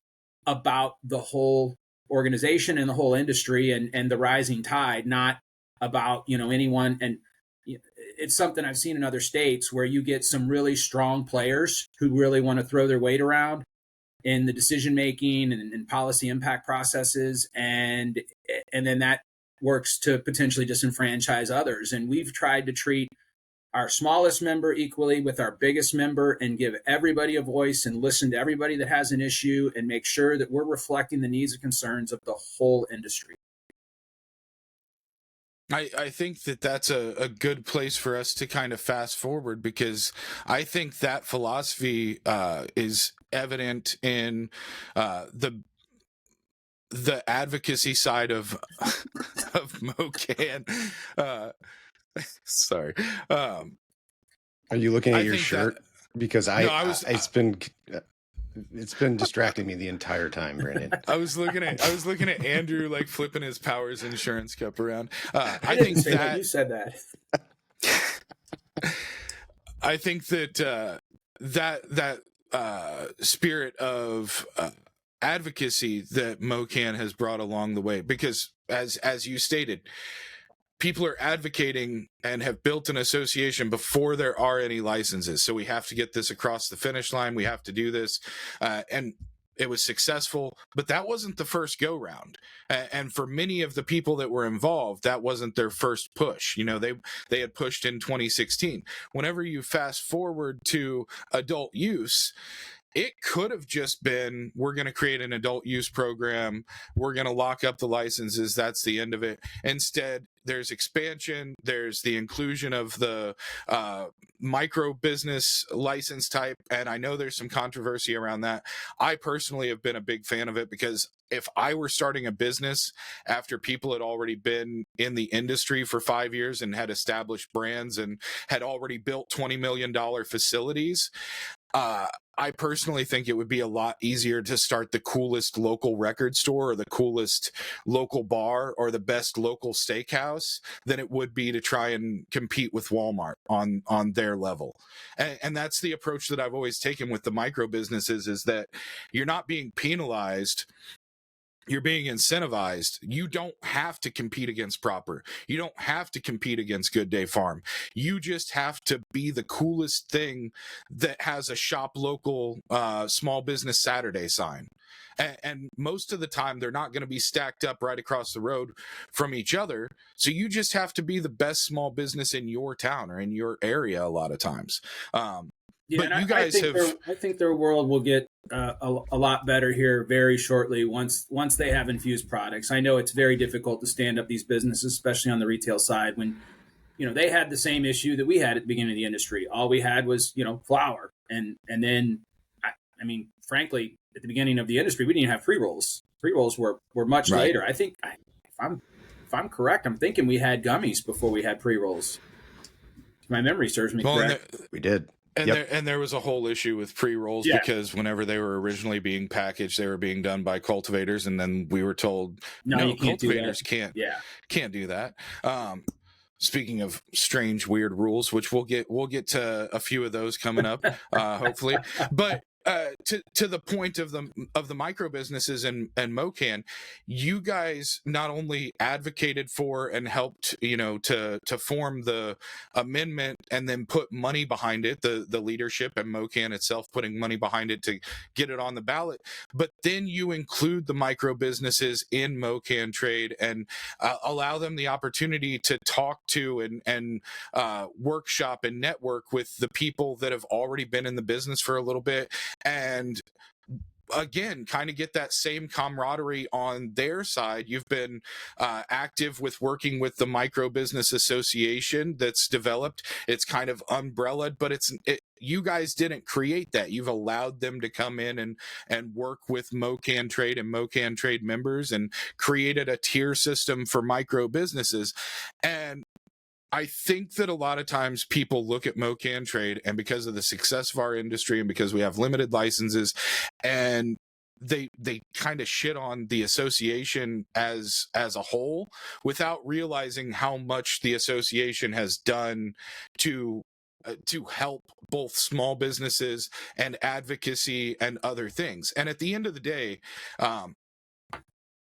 about the whole organization and the whole industry and the rising tide, not about anyone. And it's something I've seen in other states, where you get some really strong players who really want to throw their weight around in the decision making and policy impact processes, and then that works to potentially disenfranchise others. And we've tried to treat our smallest member equally with our biggest member, and give everybody a voice and listen to everybody that has an issue, and make sure that we're reflecting the needs and concerns of the whole industry. I think that that's a good place for us to kind of fast forward, because I think that philosophy is evident in the advocacy side of of MoCann. Sorry. Are you looking at your shirt? Because it's been distracting me the entire time, Brandon. I was looking at Andrew like flipping his Powers Insurance cup around. I think that you said that. I think that that spirit of advocacy that MoCann has brought along the way, because as you stated, people are advocating and have built an association before there are any licenses. So we have to get this across the finish line. We have to do this. And it was successful, but that wasn't the first go round. And for many of the people that were involved, that wasn't their first push. You know, they had pushed in 2016. Whenever you fast forward to adult use, it could have just been, we're going to create an adult use program. We're going to lock up the licenses. That's the end of it. Instead, there's expansion. There's the inclusion of the micro business license type. And I know there's some controversy around that. I personally have been a big fan of it, because if I were starting a business after people had already been in the industry for 5 years and had established brands and had already built $20 million facilities, I personally think it would be a lot easier to start the coolest local record store or the coolest local bar or the best local steakhouse than it would be to try and compete with Walmart on their level. And that's the approach that I've always taken with the micro businesses, is that you're not being penalized. You're being incentivized. You don't have to compete against Proper. You don't have to compete against Good Day Farm. You just have to be the coolest thing that has a shop local small business Saturday sign. And most of the time, they're not going to be stacked up right across the road from each other. So you just have to be the best small business in your town or in your area a lot of times. Yeah, but you guys I think their world will get a lot better here very shortly once they have infused products. I know it's very difficult to stand up these businesses, especially on the retail side, when they had the same issue that we had at the beginning of the industry. All we had was flour, and then I mean, frankly, at the beginning of the industry, we didn't even have pre-rolls. Pre-rolls were much later. I think, if I'm correct, I'm thinking we had gummies before we had pre-rolls. My memory serves me correct. We did. And there was a whole issue with pre-rolls because whenever they were originally being packaged, they were being done by cultivators, and then we were told, no, cultivators can't do that. Speaking of strange, weird rules, which we'll get to a few of those coming up, hopefully. But to the point of the micro businesses and MoCann, you guys not only advocated for and helped to form the amendment and then put money behind it, the leadership and MoCann itself putting money behind it to get it on the ballot, but then you include the micro businesses in MoCann Trade and allow them the opportunity to talk to and workshop and network with the people that have already been in the business for a little bit, and again, kind of get that same camaraderie on their side. You've been active with working with the Micro Business Association that's developed. It's kind of umbrellaed, but you guys didn't create that. You've allowed them to come in and work with MoCann Trade and MoCann Trade members and created a tier system for micro businesses. And I think that a lot of times people look at MoCann Trade, and because of the success of our industry and because we have limited licenses, and they kind of shit on the association as a whole without realizing how much the association has done to help both small businesses and advocacy and other things. And at the end of the day,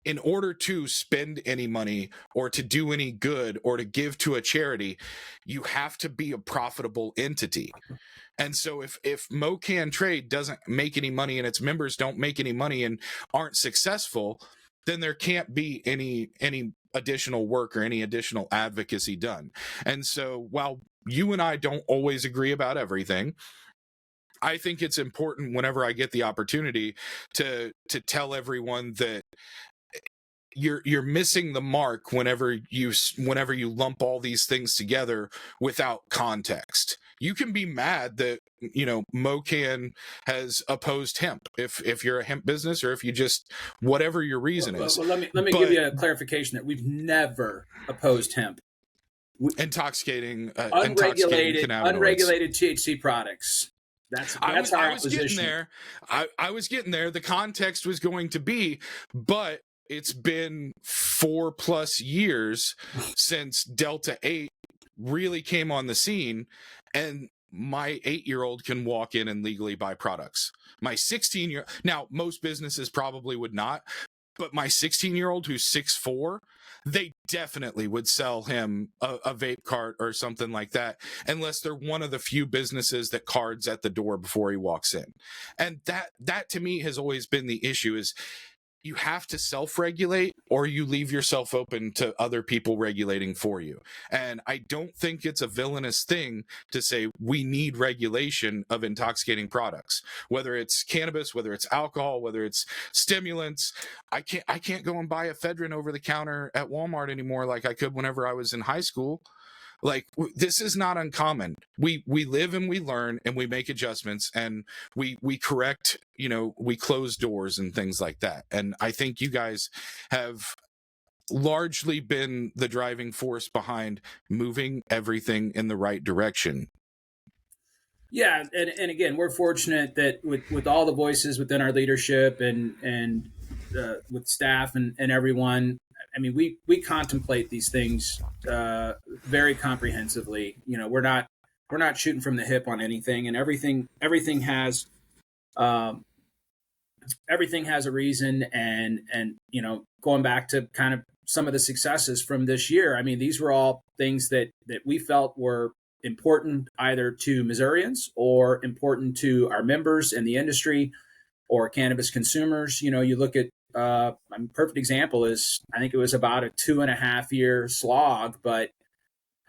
in order to spend any money or to do any good or to give to a charity, you have to be a profitable entity. And so if MoCann Trade doesn't make any money and its members don't make any money and aren't successful, then there can't be any additional work or any additional advocacy done. And so while you and I don't always agree about everything, I think it's important whenever I get the opportunity to tell everyone that you're missing the mark whenever you lump all these things together without context. You can be mad that, you know, MoCann has opposed hemp if you're a hemp business, or if you just, whatever your reason is. Well, let me give you a clarification that we've never opposed hemp. Intoxicating Unregulated cannabinoids. THC products. That's I was opposition. getting there. I was getting there. The context was going to be, but it's been 4+ years since Delta 8 really came on the scene, and my 8-year-old can walk in and legally buy products. My 16-year, now most businesses probably would not, but my 16-year-old who's 6'4", they definitely would sell him a vape cart or something like that, unless they're one of the few businesses that cards at the door before he walks in. And that to me has always been the issue, is you have to self-regulate, or you leave yourself open to other people regulating for you. And I don't think it's a villainous thing to say we need regulation of intoxicating products, whether it's cannabis, whether it's alcohol, whether it's stimulants. I can't go and buy ephedrine over the counter at Walmart anymore like I could whenever I was in high school. Like, this is not uncommon. We live and we learn and we make adjustments, and we correct, you know, we close doors and things like that. And I think you guys have largely been the driving force behind moving everything in the right direction. Yeah, and again, we're fortunate that with all the voices within our leadership and with staff and everyone, I mean, we contemplate these things very comprehensively. You know, we're not shooting from the hip on anything, and everything has a reason. And you know, going back to kind of some of the successes from this year, I mean, these were all things that we felt were important either to Missourians or important to our members in the industry or cannabis consumers. You know, you look at a perfect example is, I think it was about a 2.5-year slog, but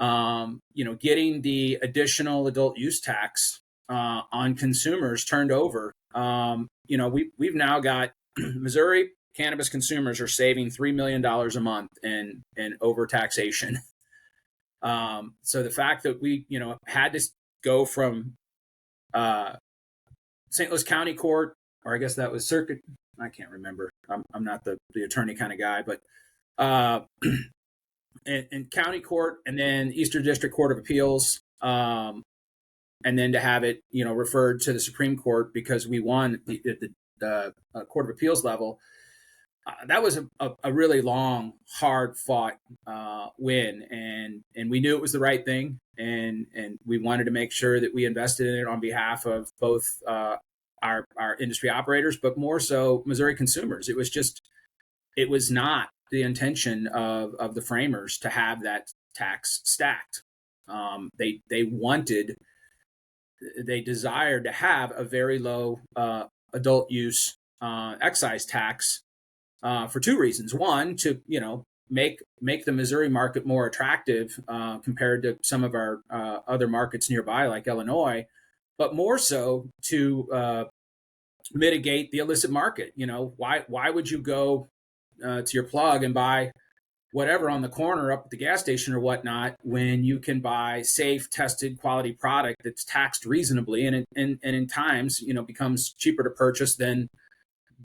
you know, getting the additional adult use tax on consumers turned over. You know, we've now got Missouri cannabis consumers are saving $3 million a month in overtaxation. So the fact that we, you know, had to go from St. Louis County Court, or I guess that was Circuit, I can't remember. I'm not the attorney kind of guy, but in county court, and then Eastern District Court of Appeals, and then to have it, you know, referred to the Supreme Court because we won at the Court of Appeals level. That was a really long, hard fought win, and we knew it was the right thing, and we wanted to make sure that we invested in it on behalf of both our industry operators, but more so Missouri consumers. It was not the intention of the framers to have that tax stacked. They desired to have a very low adult use excise tax for two reasons. One, to, you know, make the Missouri market more attractive compared to some of our other markets nearby, like Illinois, but more so to mitigate the illicit market. You know, why would you go to your plug and buy whatever on the corner up at the gas station or whatnot when you can buy safe, tested, quality product that's taxed reasonably, and in times, you know, becomes cheaper to purchase than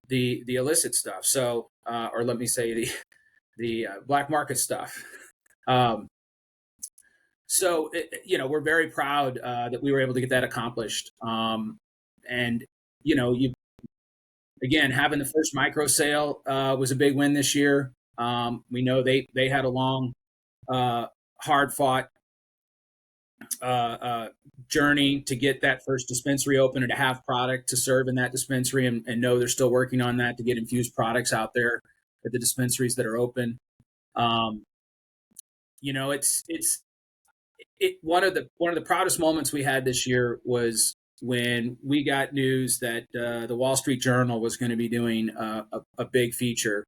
the illicit stuff. So, or let me say the black market stuff. So, you know, we're very proud that we were able to get that accomplished. And, you know, again, having the first micro sale was a big win this year. We know they had a long, hard fought journey to get that first dispensary open and to have product to serve in that dispensary, and know they're still working on that to get infused products out there at the dispensaries that are open. You know, it's one of the proudest moments we had this year was when we got news that the Wall Street Journal was going to be doing a big feature,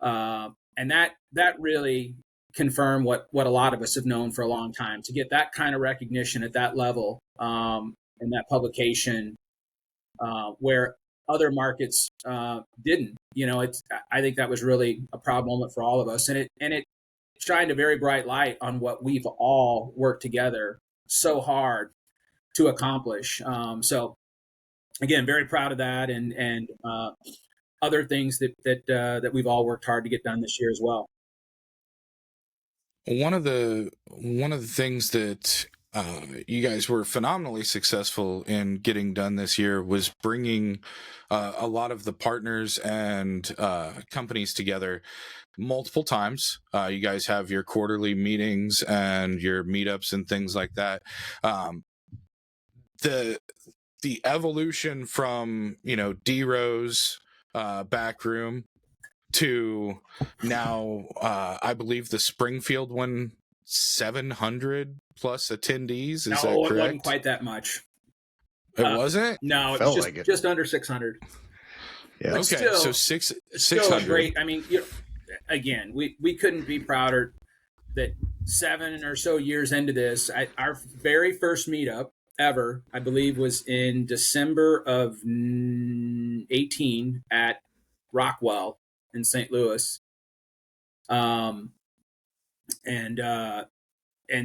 and that really confirmed what a lot of us have known for a long time. To get that kind of recognition at that level, and that publication, where other markets didn't. I think that was really a proud moment for all of us, and it shined a very bright light on what we've all worked together so hard to accomplish. So again, very proud of that, and other things that we've all worked hard to get done this year as well. One of the things that you guys were phenomenally successful in getting done this year was bringing a lot of the partners and companies together multiple times. You guys have your quarterly meetings and your meetups and things like that. The evolution from D-Rose back room to now, I believe the Springfield one, 700 plus attendees. Is that correct? It wasn't quite that much. It wasn't? No, it was just under 600. Yeah. Okay, still, so 600. Great. I mean, again, we couldn't be prouder that 7 or so years into this, our very first meetup ever, I believe, was in December of 18 at Rockwell in St. Louis. And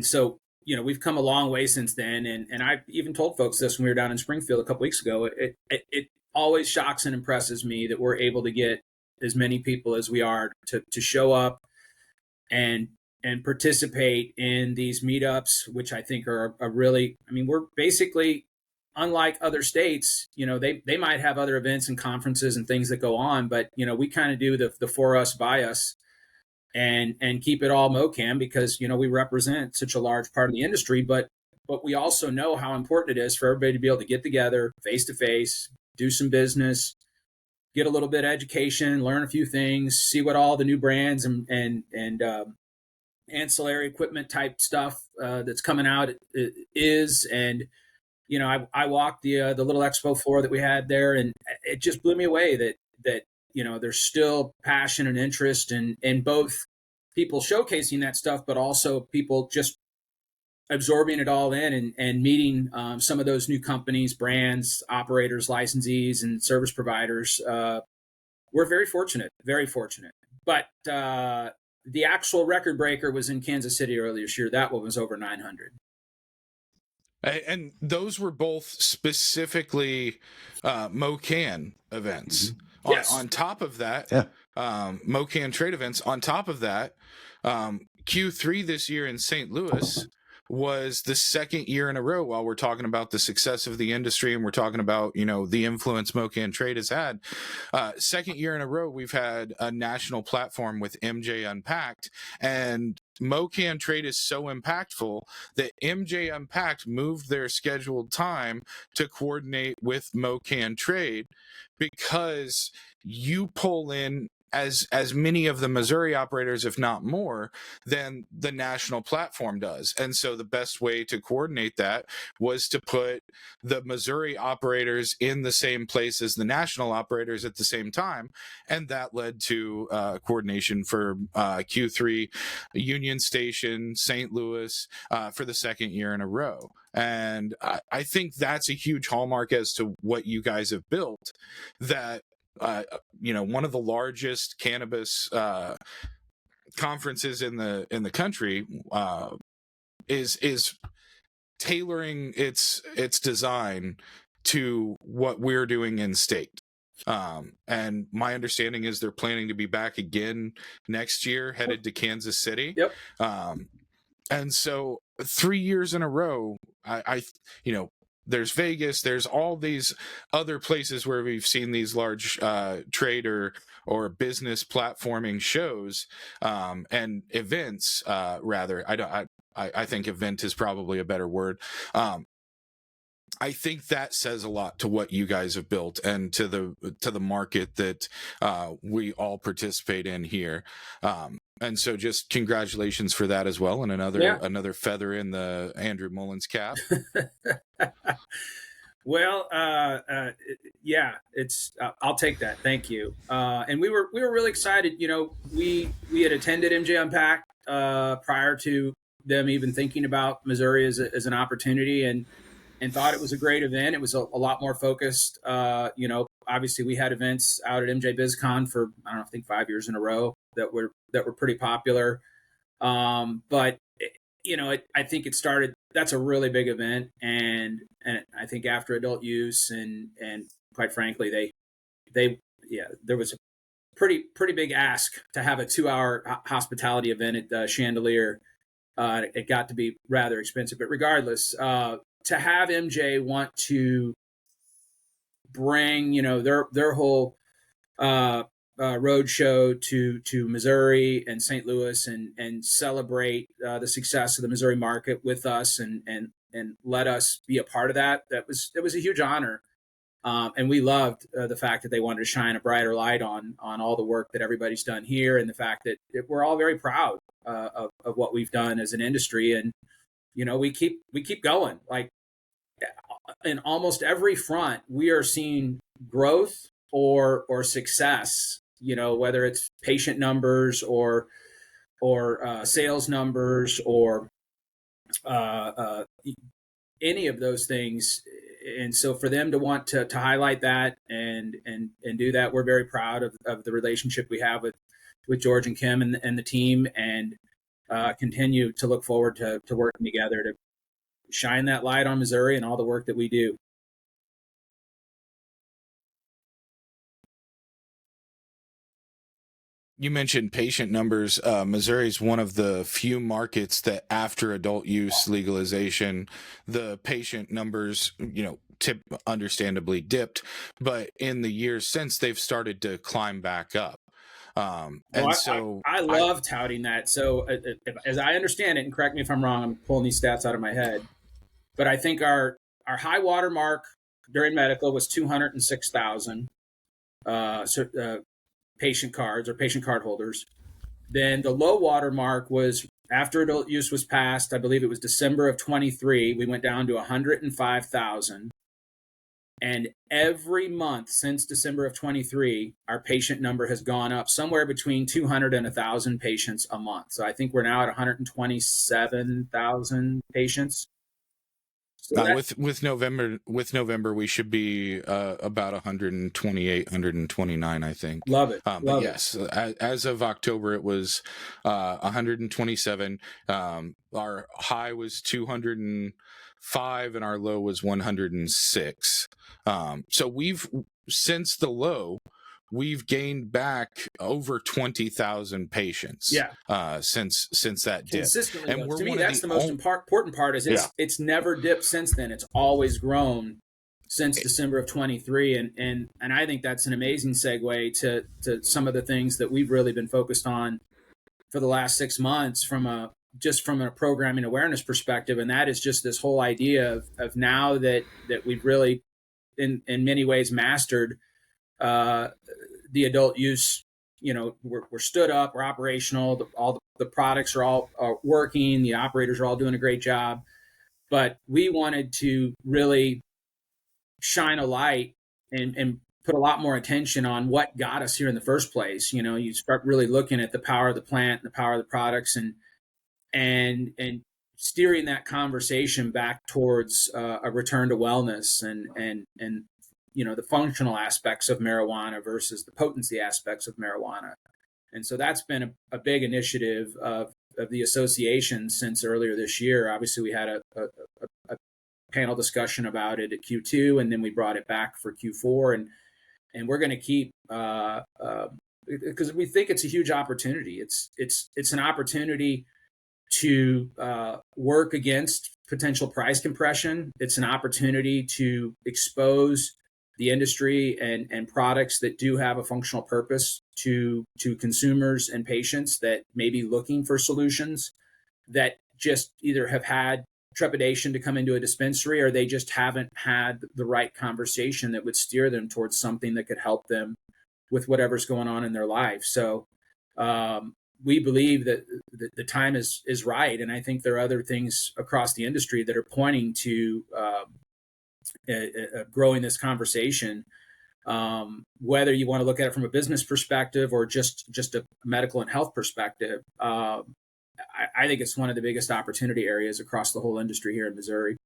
so, we've come a long way since then. And I even told folks this when we were down in Springfield a couple weeks ago. It always shocks and impresses me that we're able to get as many people as we are to show up and participate in these meetups, which I think are a really, we're basically, unlike other states, they might have other events and conferences and things that go on, but, we kind of do the for us, by us, and keep it all MoCann because, we represent such a large part of the industry, but we also know how important it is for everybody to be able to get together face to face, do some business, get a little bit of education, learn a few things, see what all the new brands and ancillary equipment type stuff that's coming out is. And I walked the little expo floor that we had there, and it just blew me away that there's still passion and interest in both people showcasing that stuff, but also people just absorbing it all in and meeting some of those new companies, brands, operators, licensees, and service providers. We're very fortunate. But the actual record breaker was in Kansas City earlier this year. That one was over 900. And those were both specifically MoCann events. Yes. On top of that, MoCann trade events. On top of that, Q3 this year in St. Louis was the second year in a row, while we're talking about the success of the industry and we're talking about, the influence MoCann trade has had. Second year in a row, we've had a national platform with MJ Unpacked, and MoCann trade is so impactful that MJ Unpacked moved their scheduled time to coordinate with MoCann trade because you pull in as many of the Missouri operators, if not more, than the national platform does. And so the best way to coordinate that was to put the Missouri operators in the same place as the national operators at the same time. And that led to coordination for Q3 Union Station, St. Louis, for the second year in a row. And I think that's a huge hallmark as to what you guys have built, that one of the largest cannabis conferences in the country is tailoring its design to what we're doing in state. And my understanding is they're planning to be back again next year, headed to Kansas City. Yep. And so 3 years in a row, I there's Vegas, there's all these other places where we've seen these large trade or business platforming shows and events, rather. I think event is probably a better word. I think that says a lot to what you guys have built and to the market that we all participate in here. And so just congratulations for that as well. And another feather in the Andrew Mullins cap. Well, yeah, it's, I'll take that. Thank you. And we were really excited. We had attended MJ Unpacked prior to them even thinking about Missouri as an opportunity. And and thought it was a great event. It was a lot more focused. Obviously we had events out at MJ BizCon for, I think 5 years in a row that were pretty popular. But I think it started, that's a really big event. And I think after adult use and quite frankly, there was a pretty big ask to have a 2-hour hospitality event at Chandelier. It got to be rather expensive, but regardless, to have MJ want to bring, their whole road show to Missouri and St. Louis and celebrate the success of the Missouri market with us and let us be a part of that. It was a huge honor. And we loved the fact that they wanted to shine a brighter light on all the work that everybody's done here, and the fact that we're all very proud of what we've done as an industry. And we keep going. Like in almost every front, we are seeing growth or success. Whether it's patient numbers or sales numbers or any of those things. And so for them to want to highlight that and do that, we're very proud of the relationship we have with George and Kim and the team, and continue to look forward to working together to shine that light on Missouri and all the work that we do. You mentioned patient numbers. Missouri is one of the few markets that after adult use legalization, the patient numbers, understandably dipped, but in the years since they've started to climb back up. I love touting that. So as I understand it, and correct me if I'm wrong, I'm pulling these stats out of my head, but I think our high water mark during medical was 206,000. Patient cards or patient card holders. Then the low water mark was after adult use was passed. I believe it was December of 23. We went down to 105,000. And every month since December of 23, our patient number has gone up somewhere between 200 and 1,000 patients a month. So I think we're now at 127,000 patients. So with November, we should be about 128, 129, I think. Love it. But yes, as of October, it was 127. Our high was 205, and our low was 106. So since the low, we've gained back over 20,000 patients. Since that dip. Consistently, and to me, that's the most important part. Is it's never dipped since then. It's always grown since December of 23, and I think that's an amazing segue to some of the things that we've really been focused on for the last 6 months from a programming awareness perspective, and that is just this whole idea of now that we've really in many ways mastered the adult use. We're stood up, we're operational, all the products are all working, the operators are all doing a great job, but we wanted to really shine a light and put a lot more attention on what got us here in the first place. You start really looking at the power of the plant and the power of the products and steering that conversation back towards a return to wellness and the functional aspects of marijuana versus the potency aspects of marijuana. And so that's been a big initiative of the association since earlier this year. Obviously, we had a panel discussion about it at Q2, and then we brought it back for Q4. And we're going to keep, because we think it's a huge opportunity. It's an opportunity to work against potential price compression. It's an opportunity to expose the industry and products that do have a functional purpose to consumers and patients that may be looking for solutions that just either have had trepidation to come into a dispensary, or they just haven't had the right conversation that would steer them towards something that could help them with whatever's going on in their life. So we believe that the time is right. And I think there are other things across the industry that are pointing to growing this conversation, whether you want to look at it from a business perspective or just a medical and health perspective. I think it's one of the biggest opportunity areas across the whole industry here in Missouri.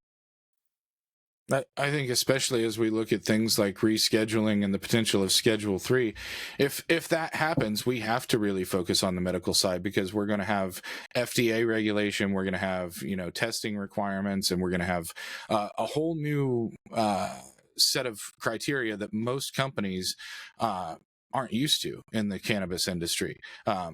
I think especially as we look at things like rescheduling and the potential of Schedule 3, if that happens, we have to really focus on the medical side, because we're going to have FDA regulation, we're going to have, testing requirements, and we're going to have a whole new set of criteria that most companies aren't used to in the cannabis industry.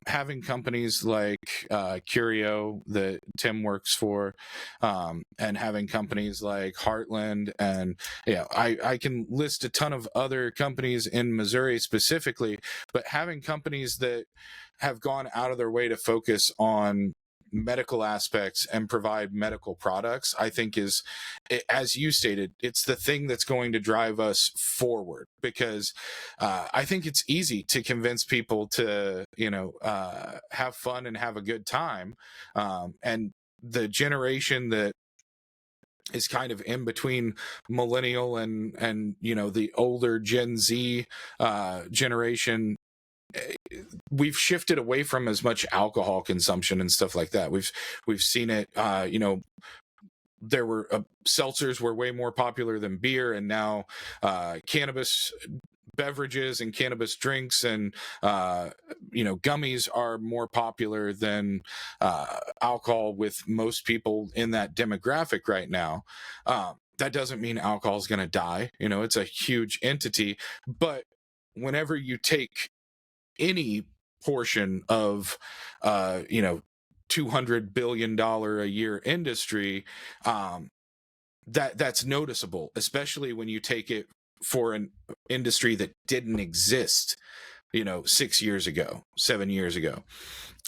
Having companies like Curio that Tim works for, and having companies like Heartland, and I can list a ton of other companies in Missouri specifically, but having companies that have gone out of their way to focus on medical aspects and provide medical products, I think is, as you stated, it's the thing that's going to drive us forward, because I think it's easy to convince people to have fun and have a good time, and the generation that is kind of in between millennial and the older Gen Z generation, we've shifted away from as much alcohol consumption and stuff like that. We've seen it. There were seltzers were way more popular than beer, and now cannabis beverages and cannabis drinks and gummies are more popular than alcohol with most people in that demographic right now. That doesn't mean alcohol is going to die. It's a huge entity, but whenever you take any portion of $200 billion a year industry, that's noticeable, especially when you take it for an industry that didn't exist 6 years ago, 7 years ago.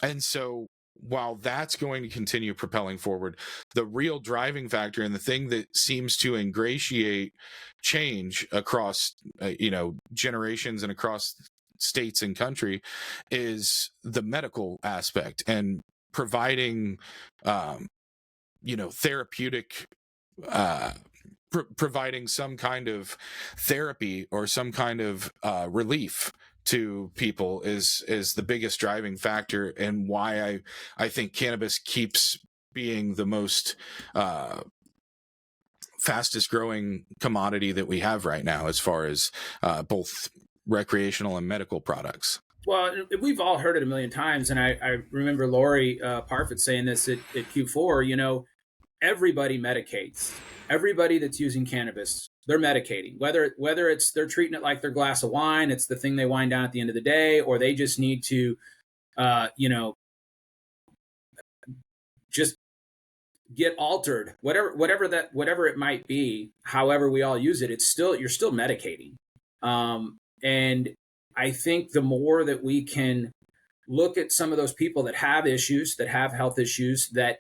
And so while that's going to continue propelling forward, the real driving factor and the thing that seems to ingratiate change across generations and across states and country is the medical aspect, and providing therapeutic providing some kind of therapy or some kind of relief to people is the biggest driving factor, and why I think cannabis keeps being the most fastest growing commodity that we have right now, as far as both recreational and medical products. Well, we've all heard it a million times, and I remember Lori Parfit saying this at Q4. Everybody medicates. Everybody that's using cannabis, they're medicating. Whether it's they're treating it like their glass of wine, it's the thing they wind down at the end of the day, or they just need to, just get altered. Whatever it might be. However we all use it, you're still medicating. And I think the more that we can look at some of those people that have issues, that have health issues, that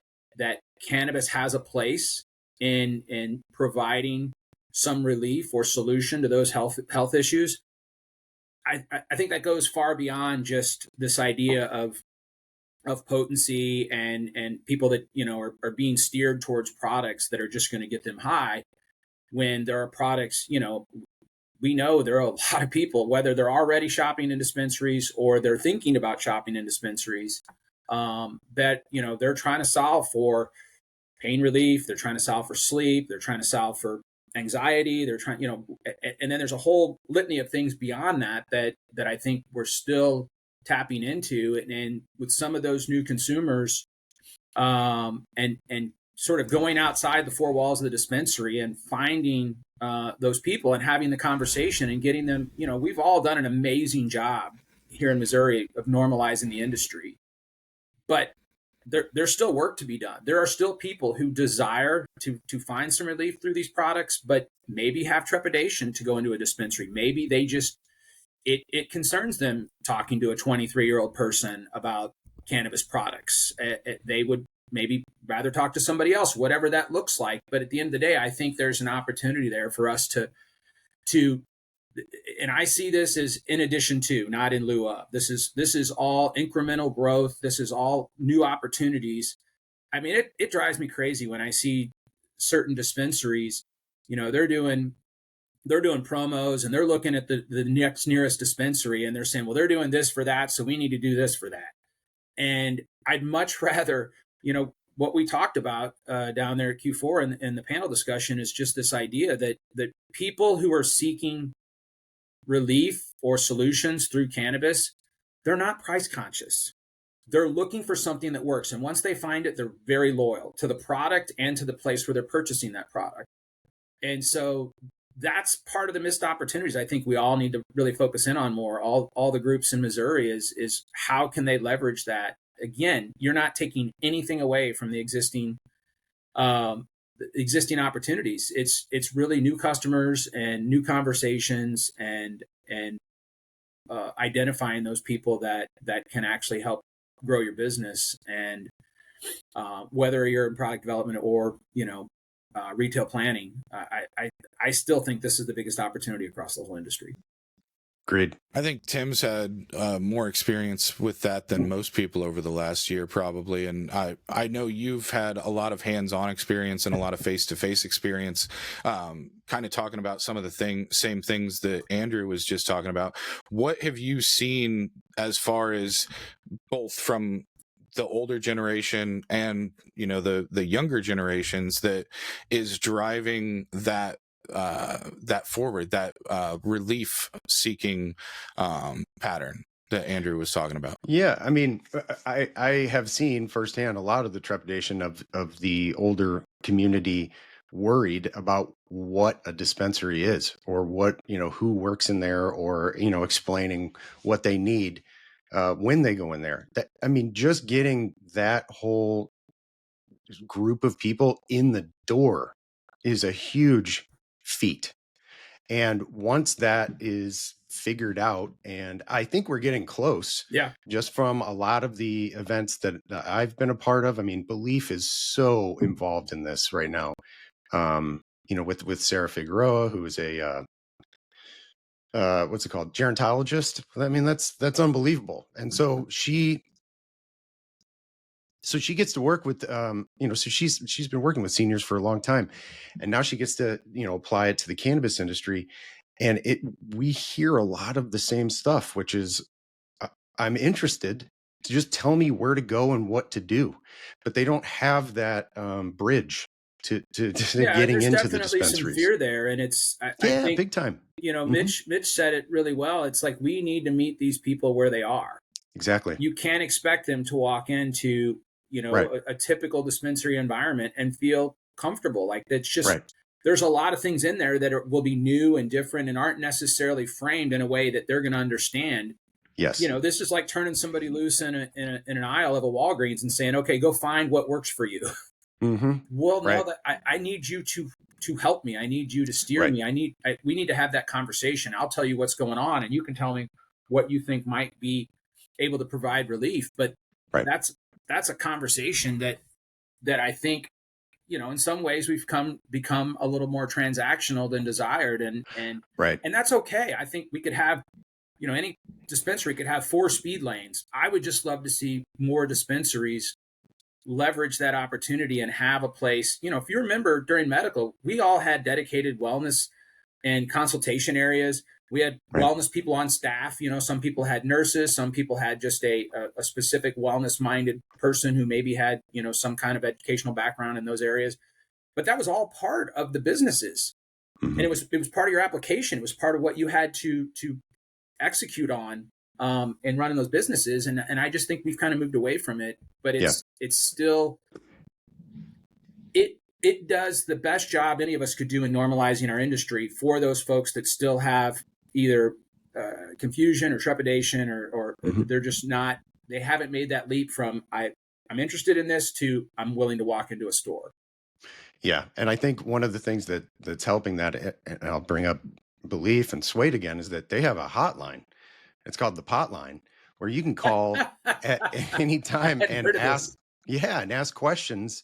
cannabis has a place in providing some relief or solution to those health issues, I think that goes far beyond just this idea of potency and people that are being steered towards products that are just going to get them high, when there are products, we know there are a lot of people, whether they're already shopping in dispensaries or they're thinking about shopping in dispensaries, that, they're trying to solve for pain relief. They're trying to solve for sleep. They're trying to solve for anxiety. They're trying, and then there's a whole litany of things beyond that I think we're still tapping into. And with some of those new consumers, and sort of going outside the four walls of the dispensary and finding those people and having the conversation and getting them, we've all done an amazing job here in Missouri of normalizing the industry, but there's still work to be done. There are still people who desire to find some relief through these products, but maybe have trepidation to go into a dispensary. Maybe they just, it concerns them talking to a 23-year-old person about cannabis products. They would maybe rather talk to somebody else, whatever that looks like. But at the end of the day, I think there's an opportunity there for us to, and I see this as in addition to, not in lieu of. This is all incremental growth. This is all new opportunities. I mean, it drives me crazy when I see certain dispensaries, they're doing promos and they're looking at the next nearest dispensary and they're saying, well, they're doing this for that, so we need to do this for that. And I'd much rather, what we talked about down there at Q4 in the panel discussion is just this idea that people who are seeking relief or solutions through cannabis, they're not price conscious. They're looking for something that works. And once they find it, they're very loyal to the product and to the place where they're purchasing that product. And so that's part of the missed opportunities I think we all need to really focus in on more. All the groups in Missouri is how can they leverage that? Again, you're not taking anything away from the existing opportunities. It's really new customers and new conversations and identifying those people that can actually help grow your business. And whether you're in product development or retail planning, I still think this is the biggest opportunity across the whole industry. Agreed. I think Tim's had more experience with that than most people over the last year, probably. And I know you've had a lot of hands-on experience and a lot of face-to-face experience, kind of talking about some of the same things that Andrew was just talking about. What have you seen as far as both from the older generation and, the younger generations that is driving that forward, that relief seeking pattern that Andrew was talking about? Yeah, I mean, I have seen firsthand a lot of the trepidation of the older community worried about what a dispensary is, or what, who works in there, or, explaining what they need when they go in there. Just getting that whole group of people in the door is a huge feat. And once that is figured out, and I think we're getting close, just from a lot of the events that I've been a part of. Belief is so involved in this right now. With Sarah Figueroa, who is a what's it called, gerontologist. That's unbelievable. And so she gets to work with, so she's been working with seniors for a long time, and now she gets to, apply it to the cannabis industry. And we hear a lot of the same stuff, which is, I'm interested, to just tell me where to go and what to do. But they don't have that bridge to getting into the dispensaries. There's some fear there, and I think, big time. Mitch said it really well. It's like, we need to meet these people where they are. Exactly. You can't expect them to walk into a typical dispensary environment and feel comfortable. Like, that's just there's a lot of things in there that will be new and different and aren't necessarily framed in a way that they're going to understand. Yes. This is like turning somebody loose in an aisle of a Walgreens and saying, okay, go find what works for you. Mm-hmm. Well, no, I need you to help me. I need you to steer me. We need to have that conversation. I'll tell you what's going on, and you can tell me what you think might be able to provide relief. But that's a conversation that I think, in some ways we've become a little more transactional than desired, and that's okay. I think we could have, any dispensary could have 4 speed lanes. I would just love to see more dispensaries leverage that opportunity and have a place. If you remember, during medical, we all had dedicated wellness and consultation areas. We had wellness people on staff. Some people had nurses, some people had just a specific wellness minded person who maybe had, some kind of educational background in those areas. But that was all part of the businesses. Mm-hmm. And it was part of your application. It was part of what you had to execute on and running those businesses. And I just think we've kind of moved away from it, but it's still, it does the best job any of us could do in normalizing our industry for those folks that still have either confusion or trepidation, or they're just not, they haven't made that leap from I'm interested in this to I'm willing to walk into a store. Yeah. And I think one of the things that's helping that, and I'll bring up Belief and Swade again, is that they have a hotline. It's called the Pot Line, where you can call at any time and ask questions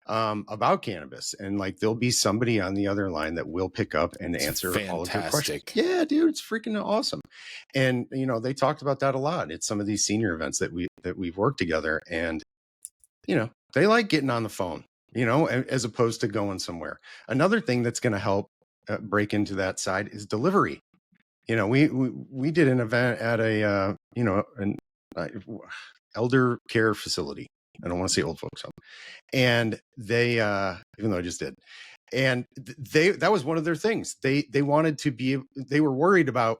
about cannabis, and there'll be somebody on the other line that will pick up and answer all of your questions. Yeah, dude, it's freaking awesome. And they talked about that a lot at some of these senior events that we've worked together, and they like getting on the phone, as opposed to going somewhere. Another thing that's going to help break into that side is delivery. We did an event at a an elder care facility, I don't want to say old folks home. And they, even though I just did, and that was one of their things. They wanted to be, they were worried about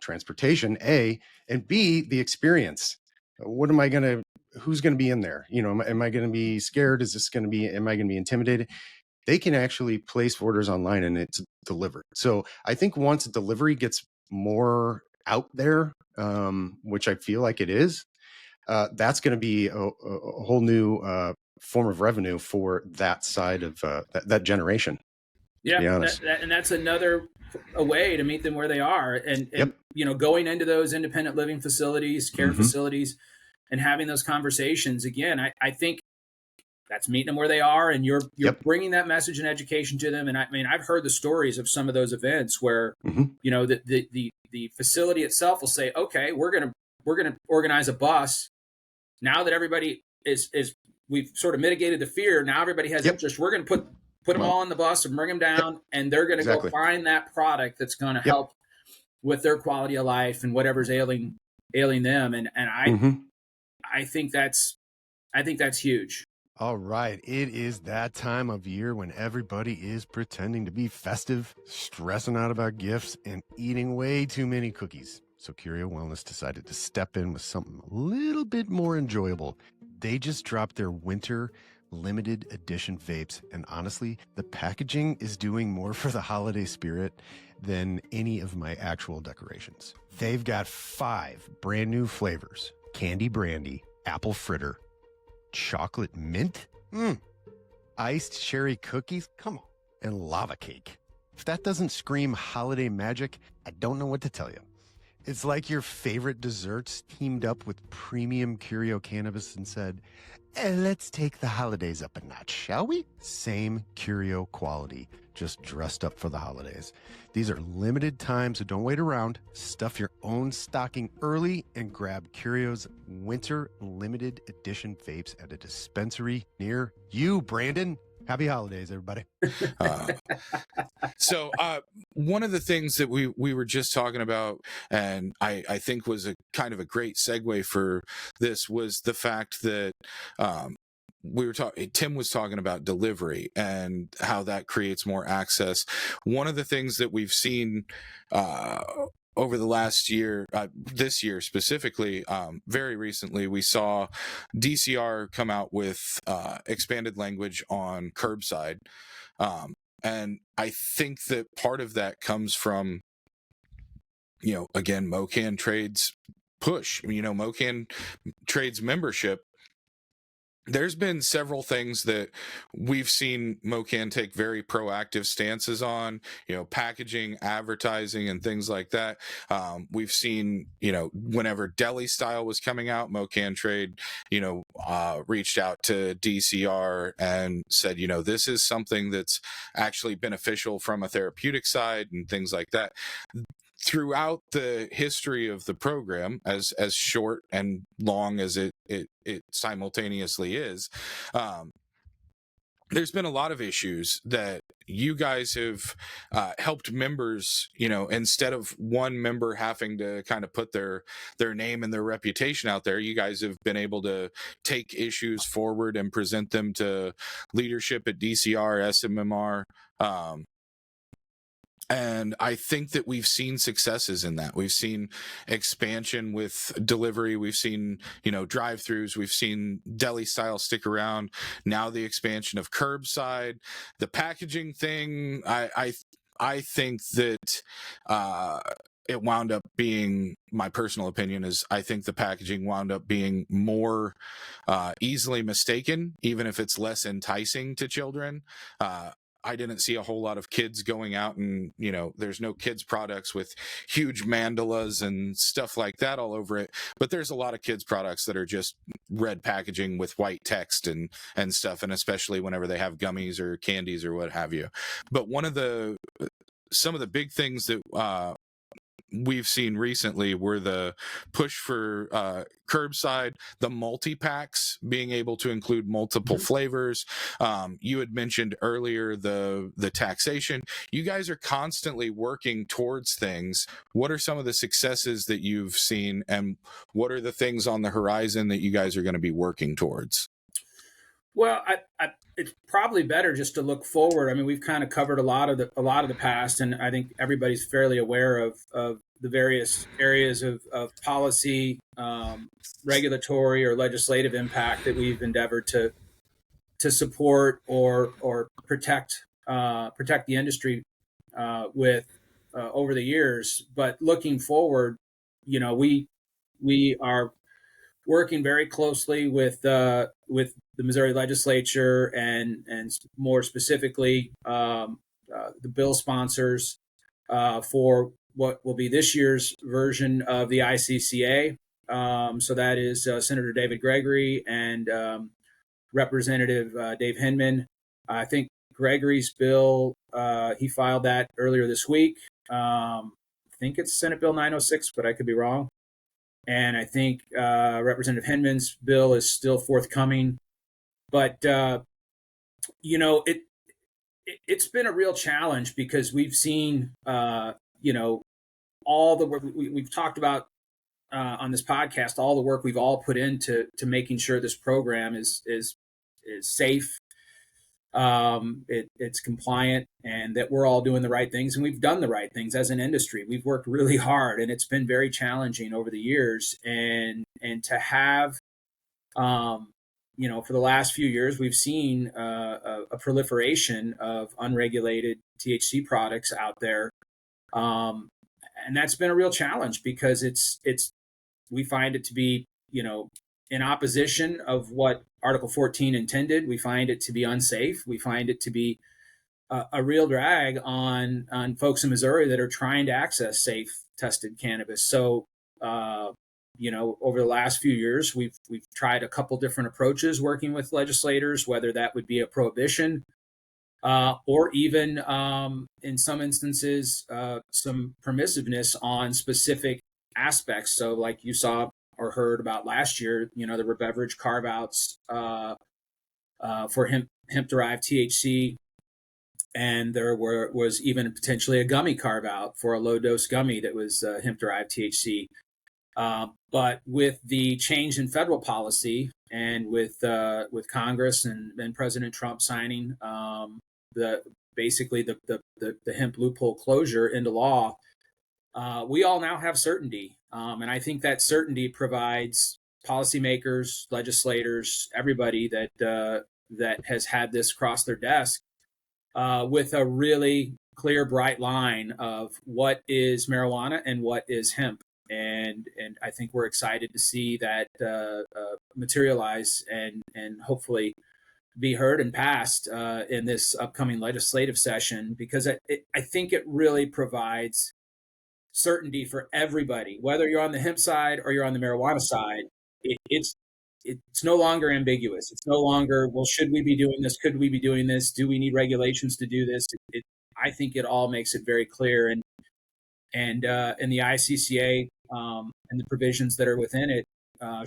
transportation, A, and B, the experience. What am I going to, who's going to be in there? You know, am I going to be scared? Is this going to be, am I going to be intimidated? They can actually place orders online and it's delivered. So I think once delivery gets more out there, which I feel like it is, that's going to be a whole new form of revenue for that side of that generation. Yeah, and that's another a way to meet them where they are, and Yep. you know, going into those independent living facilities, care facilities, and having those conversations. Again, I think that's meeting them where they are, and you're bringing that message and education to them. And I mean, I've heard the stories of some of those events where you know the facility itself will say, okay, we're gonna organize a bus. Now that everybody is we've sort of mitigated the fear. Now everybody has interest. We're going to put them all on the bus and bring them down, and they're going to go find that product that's going to help with their quality of life and whatever's ailing them. And I think that's huge. All right. It is that time of year when everybody is pretending to be festive, stressing out about gifts, and eating way too many cookies. So Curio Wellness decided to step in with something a little bit more enjoyable. They just dropped their winter limited edition vapes, and honestly, the packaging is doing more for the holiday spirit than any of my actual decorations. They've got 5 brand new flavors: candy brandy, apple fritter, chocolate mint, iced cherry cookies, come on, and lava cake. If that doesn't scream holiday magic, I don't know what to tell you. It's like your favorite desserts teamed up with premium Curio Cannabis and said, let's take the holidays up a notch, shall we? Same Curio quality, just dressed up for the holidays. These are limited time, so don't wait around. Stuff your own stocking early and grab Curio's winter limited edition vapes at a dispensary near you, Brandon. Happy holidays, everybody. So one of the things that we were just talking about, and I think was a kind of a great segue for this, was the fact that Tim was talking about delivery and how that creates more access. One of the things that we've seen over the last year, this year specifically, very recently, we saw DCR come out with expanded language on curbside. And I think that part of that comes from, you know, again, MoCann Trade's push. You know, MoCann Trade's membership. There's been several things that we've seen MoCann take very proactive stances on, you know, packaging, advertising, and things like that. We've seen, you know, whenever deli style was coming out, MoCann Trade, you know, reached out to DCR and said, you know, this is something that's actually beneficial from a therapeutic side and things like that. Throughout the history of the program, as short and long as it simultaneously is, there's been a lot of issues that you guys have helped members, you know, instead of one member having to kind of put their name and their reputation out there, you guys have been able to take issues forward and present them to leadership at DCR, SMMR, and I think that we've seen successes in that. We've seen expansion with delivery. We've seen, you know, drive-throughs. We've seen deli style stick around. Now the expansion of curbside, the packaging thing. I think that it wound up being, my personal opinion is, I think the packaging wound up being more easily mistaken, even if it's less enticing to children. I didn't see a whole lot of kids going out and, you know, there's no kids products with huge mandalas and stuff like that all over it. But there's a lot of kids products that are just red packaging with white text and stuff. And especially whenever they have gummies or candies or what have you. But some of the big things that, we've seen recently were the push for curbside, the multi-packs, being able to include multiple flavors. You had mentioned earlier the taxation. You guys are constantly working towards things. What are some of the successes that you've seen, and what are the things on the horizon that you guys are going to be working towards? Well, it's probably better just to look forward. I mean, we've kind of covered a lot of the past, and I think everybody's fairly aware of the various areas of policy, regulatory or legislative impact that we've endeavored to support or protect the industry with over the years. But looking forward, we are working very closely with the Missouri legislature and more specifically the bill sponsors for what will be this year's version of the ICCA. So that is Senator David Gregory and Representative Dave Hinman. I think Gregory's bill, he filed that earlier this week. I think it's Senate Bill 906, but I could be wrong. And I think Representative Hinman's bill is still forthcoming. But, it's been a real challenge because we've seen, all the work we've talked about on this podcast, all the work we've all put into making sure this program is safe, it's compliant, and that we're all doing the right things, and we've done the right things as an industry. We've worked really hard, and it's been very challenging over the years. And to have, for the last few years, we've seen a proliferation of unregulated THC products out there, and that's been a real challenge because we find it to be, in opposition of what Article 14 intended. We find it to be unsafe. We find it to be a real drag on folks in Missouri that are trying to access safe, tested cannabis. So, over the last few years, we've tried a couple different approaches working with legislators, whether that would be a prohibition or even, in some instances, some permissiveness on specific aspects. So, like you saw or heard about last year, there were beverage carve-outs for hemp-derived THC, and there was even potentially a gummy carve-out for a low-dose gummy that was hemp-derived THC. But with the change in federal policy and with Congress and President Trump signing the hemp loophole closure into law, we all now have certainty. And I think that certainty provides policymakers, legislators, everybody that has had this cross their desk with a really clear, bright line of what is marijuana and what is hemp. And I think we're excited to see that materialize and hopefully be heard and passed in this upcoming legislative session, because I think it really provides certainty for everybody, whether you're on the hemp side or you're on the marijuana side. It's no longer ambiguous. It's no longer, well, should we be doing this? Could we be doing this? Do we need regulations to do this? I think it all makes it very clear, and the ICCA and the provisions that are within it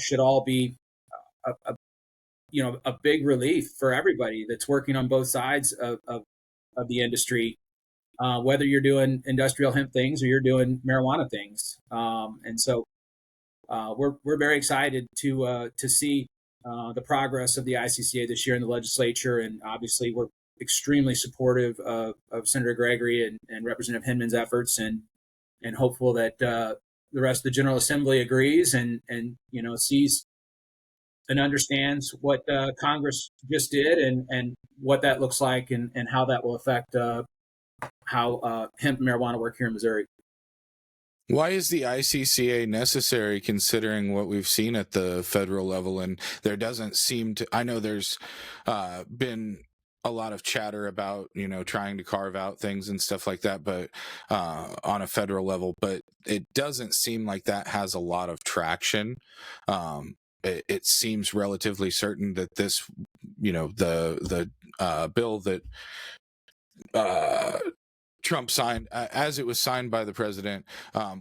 should all be a big relief for everybody that's working on both sides of the industry. Whether you're doing industrial hemp things or you're doing marijuana things. And so we're very excited to see the progress of the ICCA this year in the legislature. And obviously, we're extremely supportive of Senator Gregory and Representative Hinman's efforts, and hopeful that the rest of the General Assembly agrees and sees and understands what Congress just did and what that looks like and how that will affect how hemp and marijuana work here in Missouri. Why is the ICCA necessary, considering what we've seen at the federal level? And there doesn't seem to, I know there's been a lot of chatter about, trying to carve out things and stuff like that, but on a federal level, but it doesn't seem like that has a lot of traction. It seems relatively certain that this, the bill that Trump signed, as it was signed by the president,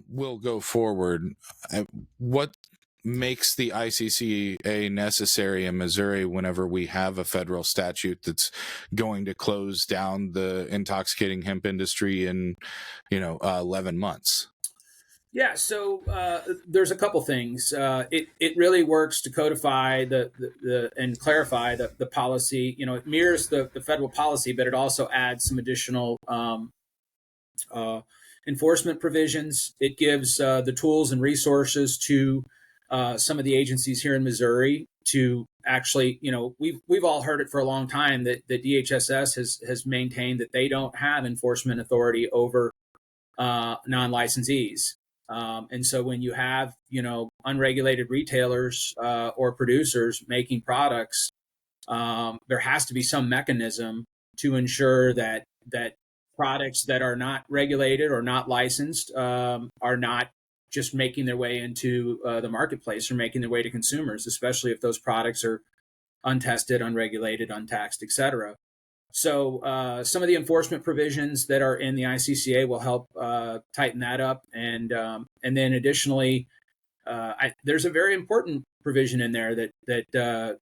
will go forward. What makes the ICCA necessary in Missouri whenever we have a federal statute that's going to close down the intoxicating hemp industry in, 11 months? Yeah, so there's a couple things. It really works to codify the and clarify the policy. It mirrors the federal policy, but it also adds some additional uh, enforcement provisions. It gives the tools and resources to some of the agencies here in Missouri to actually, we've all heard it for a long time that DHSS has maintained that they don't have enforcement authority over non-licensees. And so when you have, unregulated retailers or producers making products, there has to be some mechanism to ensure that products that are not regulated or not licensed are not just making their way into the marketplace or making their way to consumers, especially if those products are untested, unregulated, untaxed, etc. So some of the enforcement provisions that are in the ICCA will help tighten that up, and then additionally, there's a very important provision in there that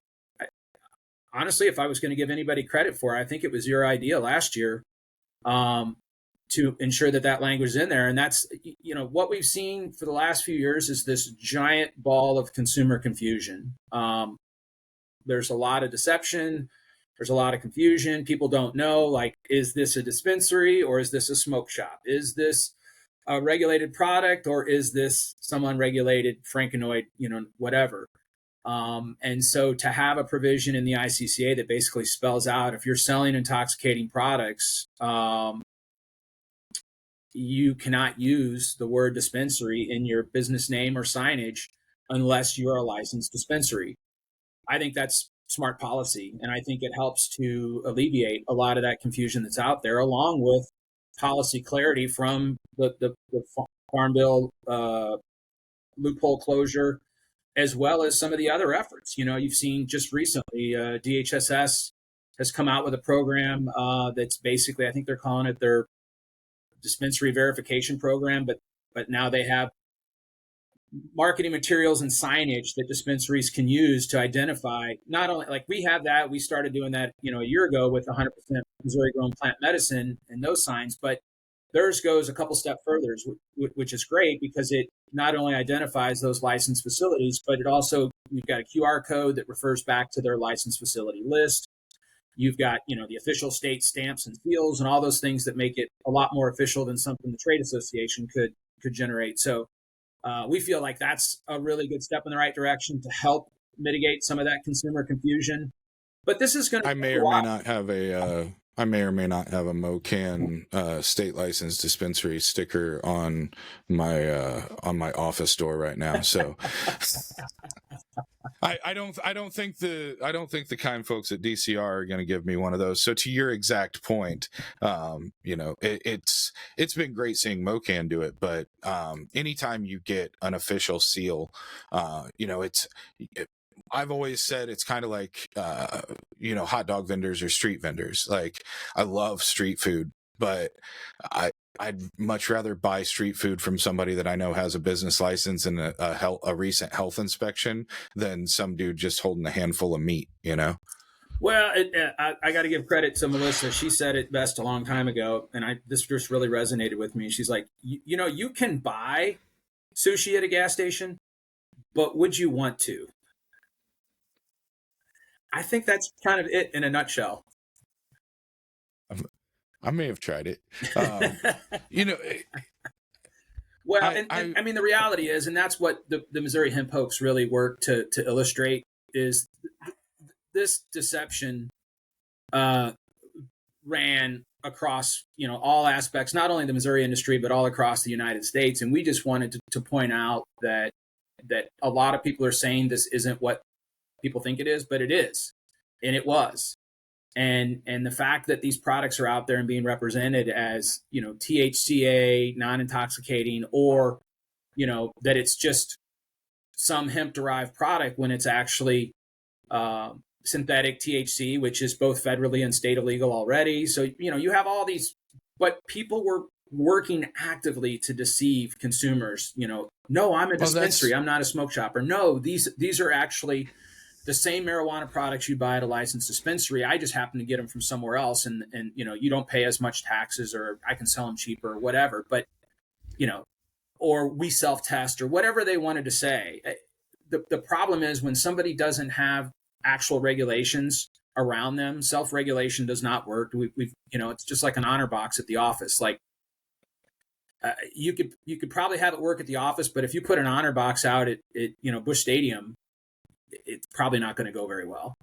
honestly, if I was going to give anybody credit for, I think it was your idea last year to ensure that language is in there, and that's what we've seen for the last few years is this giant ball of consumer confusion. There's a lot of deception. There's a lot of confusion. People don't know, like, is this a dispensary or is this a smoke shop? Is this a regulated product or is this some unregulated Frankennoid, whatever? And so to have a provision in the ICCA that basically spells out if you're selling intoxicating products, you cannot use the word dispensary in your business name or signage unless you are a licensed dispensary. I think that's smart policy, and I think it helps to alleviate a lot of that confusion that's out there, along with policy clarity from the Farm Bill loophole closure, as well as some of the other efforts. You've seen just recently DHSS has come out with a program that's basically, I think they're calling it their dispensary verification program, but now they have marketing materials and signage that dispensaries can use to identify not only, like, we have that, we started doing that, a year ago with 100% Missouri grown plant medicine and those signs, but theirs goes a couple steps further, which is great because it not only identifies those licensed facilities, but it also, you've got a QR code that refers back to their licensed facility list. You've got, the official state stamps and seals and all those things that make it a lot more official than something the trade association could generate. So we feel like that's a really good step in the right direction to help mitigate some of that consumer confusion. But this is going to. I may or may not have a MoCann state licensed dispensary sticker on my office door right now. So I don't think the kind folks at DCR are going to give me one of those. So to your exact point, it's been great seeing MoCann do it, but anytime you get an official seal, I've always said it's kind of like, hot dog vendors or street vendors. Like, I love street food, but I'd much rather buy street food from somebody that I know has a business license and a recent health inspection than some dude just holding a handful of meat, Well, I got to give credit to Melissa. She said it best a long time ago, and this just really resonated with me. She's like, you can buy sushi at a gas station, but would you want to? I think that's kind of it in a nutshell. I may have tried it. Well, I mean, the reality is, and that's what the Missouri Hemp Hoax really worked to illustrate, is this deception ran across, all aspects, not only the Missouri industry, but all across the United States. And we just wanted to point out that a lot of people are saying this isn't what people think it is, but it is, and it was. And the fact that these products are out there and being represented as, THCA, non-intoxicating, or, that it's just some hemp-derived product when it's actually synthetic THC, which is both federally and state illegal already. So, you have all these, but people were working actively to deceive consumers. No, I'm a dispensary. I'm not a smoke shop. Or no, these are actually the same marijuana products you buy at a licensed dispensary. I just happen to get them from somewhere else, and you don't pay as much taxes, or I can sell them cheaper or whatever. But or we self-test, or whatever they wanted to say. The problem is when somebody doesn't have actual regulations around them, self-regulation does not work. We've it's just like an honor box at the office. Like you could probably have it work at the office, but if you put an honor box out at Busch Stadium, it's probably not going to go very well.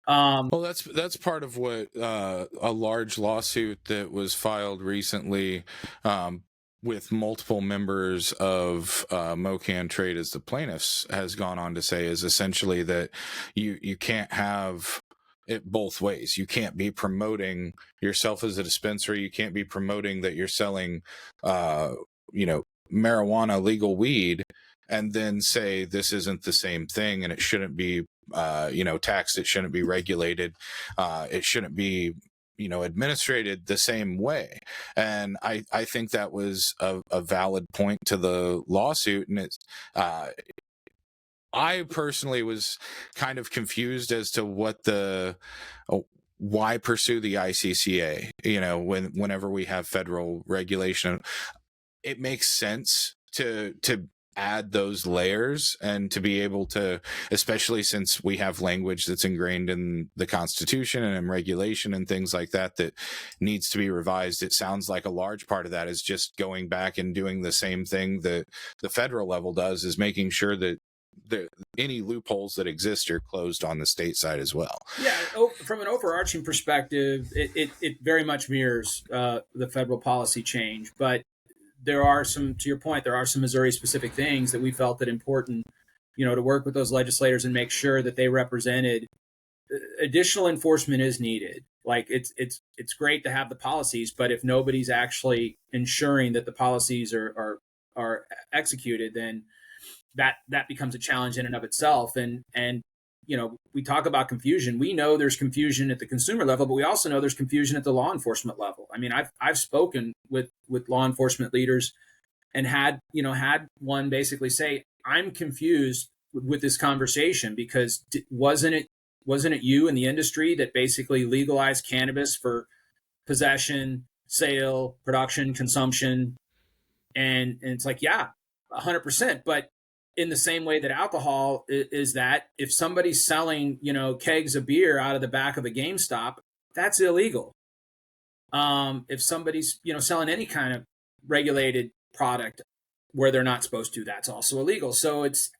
Well, that's part of what a large lawsuit that was filed recently with multiple members of MoCann Trade as the plaintiffs has gone on to say is essentially that you can't have it both ways. You can't be promoting yourself as a dispensary. You can't be promoting that you're selling, marijuana, legal weed, and then say this isn't the same thing and it shouldn't be, taxed. It shouldn't be regulated. It shouldn't be, administrated the same way. And I think that was a valid point to the lawsuit. And it's, I personally was kind of confused as to why pursue the ICCA, whenever we have federal regulation. It makes sense to add those layers and to be able to, especially since we have language that's ingrained in the Constitution and in regulation and things like that needs to be revised. It sounds like a large part of that is just going back and doing the same thing that the federal level does, is making sure that any loopholes that exist are closed on the state side as well. Yeah, from an overarching perspective, it very much mirrors the federal policy change, but there are some, to your point, there are some Missouri specific things that we felt that important, to work with those legislators and make sure that they represented. Additional enforcement is needed. Like it's great to have the policies, but if nobody's actually ensuring that the policies are executed, then that becomes a challenge in and of itself. And we talk about confusion. We know there's confusion at the consumer level, but we also know there's confusion at the law enforcement level. I mean, I've spoken with law enforcement leaders and had one basically say, I'm confused with this conversation because wasn't it you in the industry that basically legalized cannabis for possession, sale, production, consumption? And it's like, yeah, 100%. But in the same way that alcohol is that if somebody's selling, kegs of beer out of the back of a GameStop, that's illegal. If somebody's, selling any kind of regulated product where they're not supposed to, that's also illegal. So it's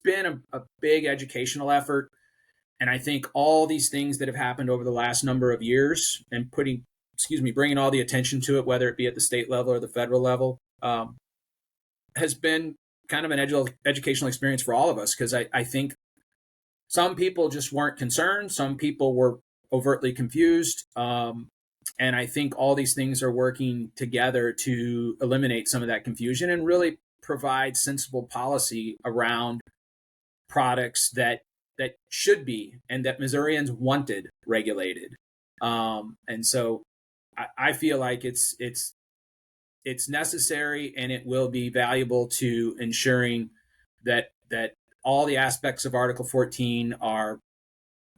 been a big educational effort. And I think all these things that have happened over the last number of years and bringing all the attention to it, whether it be at the state level or the federal level, has been kind of an educational experience for all of us, because I think some people just weren't concerned. Some people were overtly confused. And I think all these things are working together to eliminate some of that confusion and really provide sensible policy around products that should be and that Missourians wanted regulated. And so I feel like it's necessary, and it will be valuable to ensuring that all the aspects of Article 14 are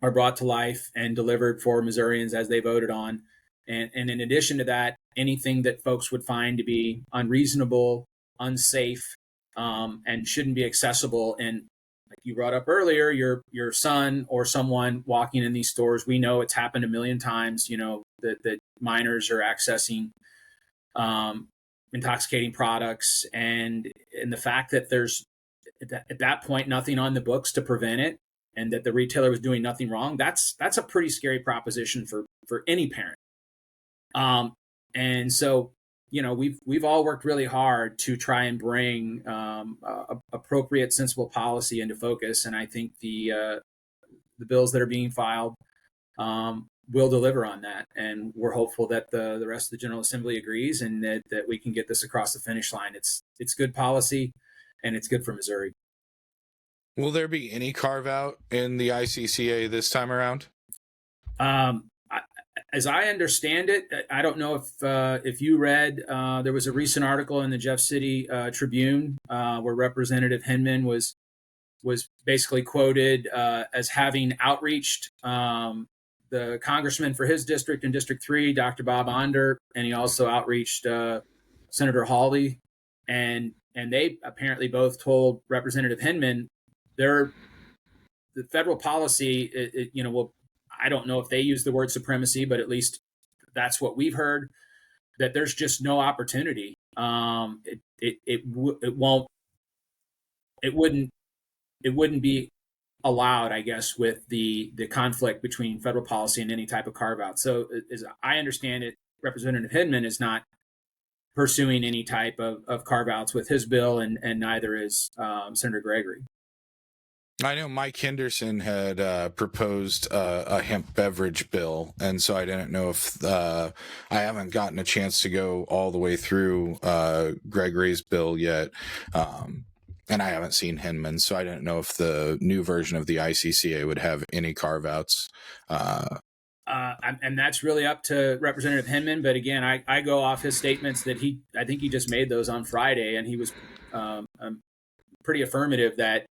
brought to life and delivered for Missourians as they voted on. And in addition to that, anything that folks would find to be unreasonable, unsafe, and shouldn't be accessible. And like you brought up earlier, your son or someone walking in these stores, we know it's happened a million times, that minors are accessing intoxicating products, and the fact that there's at that point nothing on the books to prevent it, and that the retailer was doing nothing wrong, that's a pretty scary proposition for any parent. And so we've all worked really hard to try and bring appropriate, sensible policy into focus, and I think the bills that are being filed will deliver on that. And we're hopeful that the rest of the General Assembly agrees, and that we can get this across the finish line. It's good policy, and it's good for Missouri. Will there be any carve out in the ICCA this time around? As I understand it, I don't know if you read, there was a recent article in the Jeff City Tribune where Representative Hinman was basically quoted as having outreached the congressman for his district in District 3, Dr. Bob Onder, and he also outreached Senator Hawley. And and they apparently both told Representative Hinman the federal policy, well, I don't know if they use the word supremacy, but at least that's what we've heard, that there's just no opportunity. It wouldn't be allowed, I guess, with the conflict between federal policy and any type of carve out. So as I understand it, Representative Hinman is not pursuing any type of carve outs with his bill, and neither is Senator Gregory. I know Mike Henderson had proposed a hemp beverage bill, and so I didn't know if I haven't gotten a chance to go all the way through Gregory's bill yet, and I haven't seen Hinman, so I didn't know if the new version of the ICCA would have any carve-outs. And that's really up to Representative Hinman, but again, I go off his statements that I think he just made those on Friday, and he was pretty affirmative that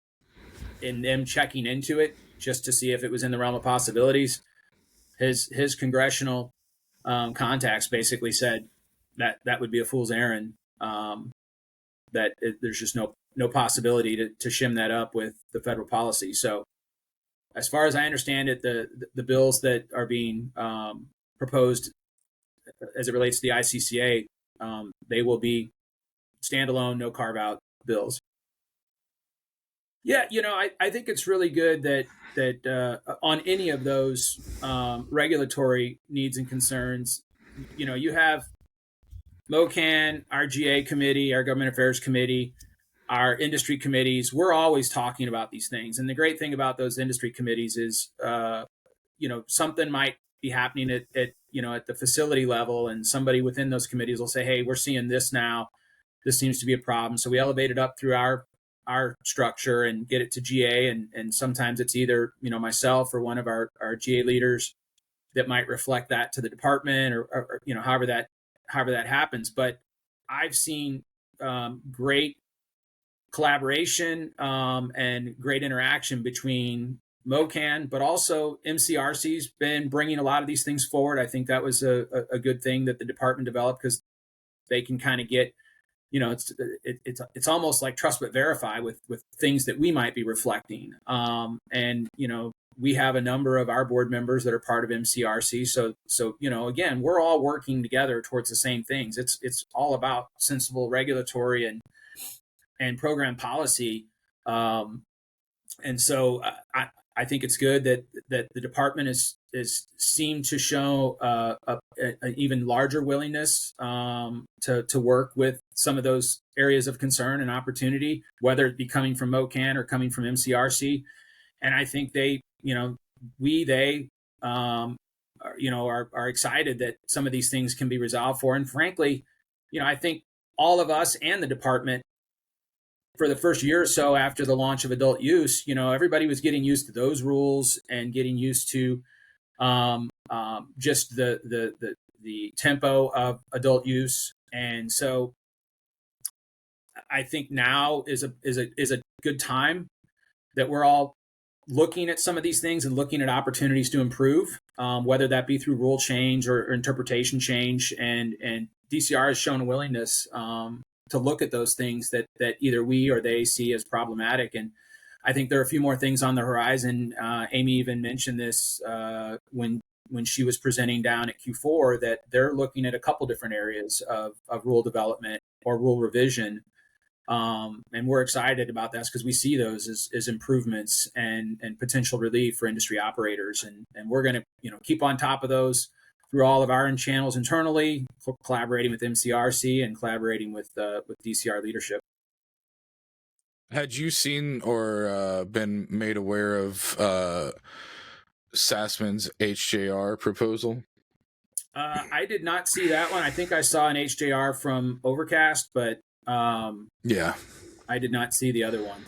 in them checking into it just to see if it was in the realm of possibilities, his congressional contacts basically said that would be a fool's errand, that there's just no possibility to shim that up with the federal policy. So as far as I understand it, the bills that are being proposed as it relates to the ICCA, they will be standalone, no carve-out bills. Yeah, I think it's really good that on any of those regulatory needs and concerns, you have MoCann, our GA committee, our government affairs committee, our industry committees. We're always talking about these things. And the great thing about those industry committees is, something might be happening at the facility level, and somebody within those committees will say, hey, we're seeing this now. This seems to be a problem. So we elevate it up through our structure and get it to GA. And sometimes it's either, myself or one of our GA leaders that might reflect that to the department or however that happens. But I've seen great collaboration and great interaction between MoCann, but also MCRC's been bringing a lot of these things forward. I think that was a good thing that the department developed, because they can kind of get, it's almost like trust but verify with things that we might be reflecting. And we have a number of our board members that are part of MCRC. So again, we're all working together towards the same things. It's all about sensible regulatory and program policy. And so I think it's good that the department is seemed to show an even larger willingness to work with some of those areas of concern and opportunity, whether it be coming from MoCann or coming from MCRC. And I think they are excited that some of these things can be resolved for. And frankly, I think all of us and the department, for the first year or so after the launch of adult use, everybody was getting used to those rules and getting used to just the tempo of adult use. And so I think now is a good time that we're all looking at some of these things and looking at opportunities to improve, whether that be through rule change or interpretation change. And DCR has shown a willingness to look at those things that either we or they see as problematic. And I think there are a few more things on the horizon. Amy even mentioned this when she was presenting down at Q4, that they're looking at a couple different areas of rule development or rule revision. And we're excited about that because we see those as improvements and potential relief for industry operators. And we're going to keep on top of those through all of our channels internally, collaborating with MCRC and collaborating with DCR leadership. Had you seen or been made aware of Sassman's HJR proposal? I did not see that one. I think I saw an HJR from Overcast, but yeah, I did not see the other one.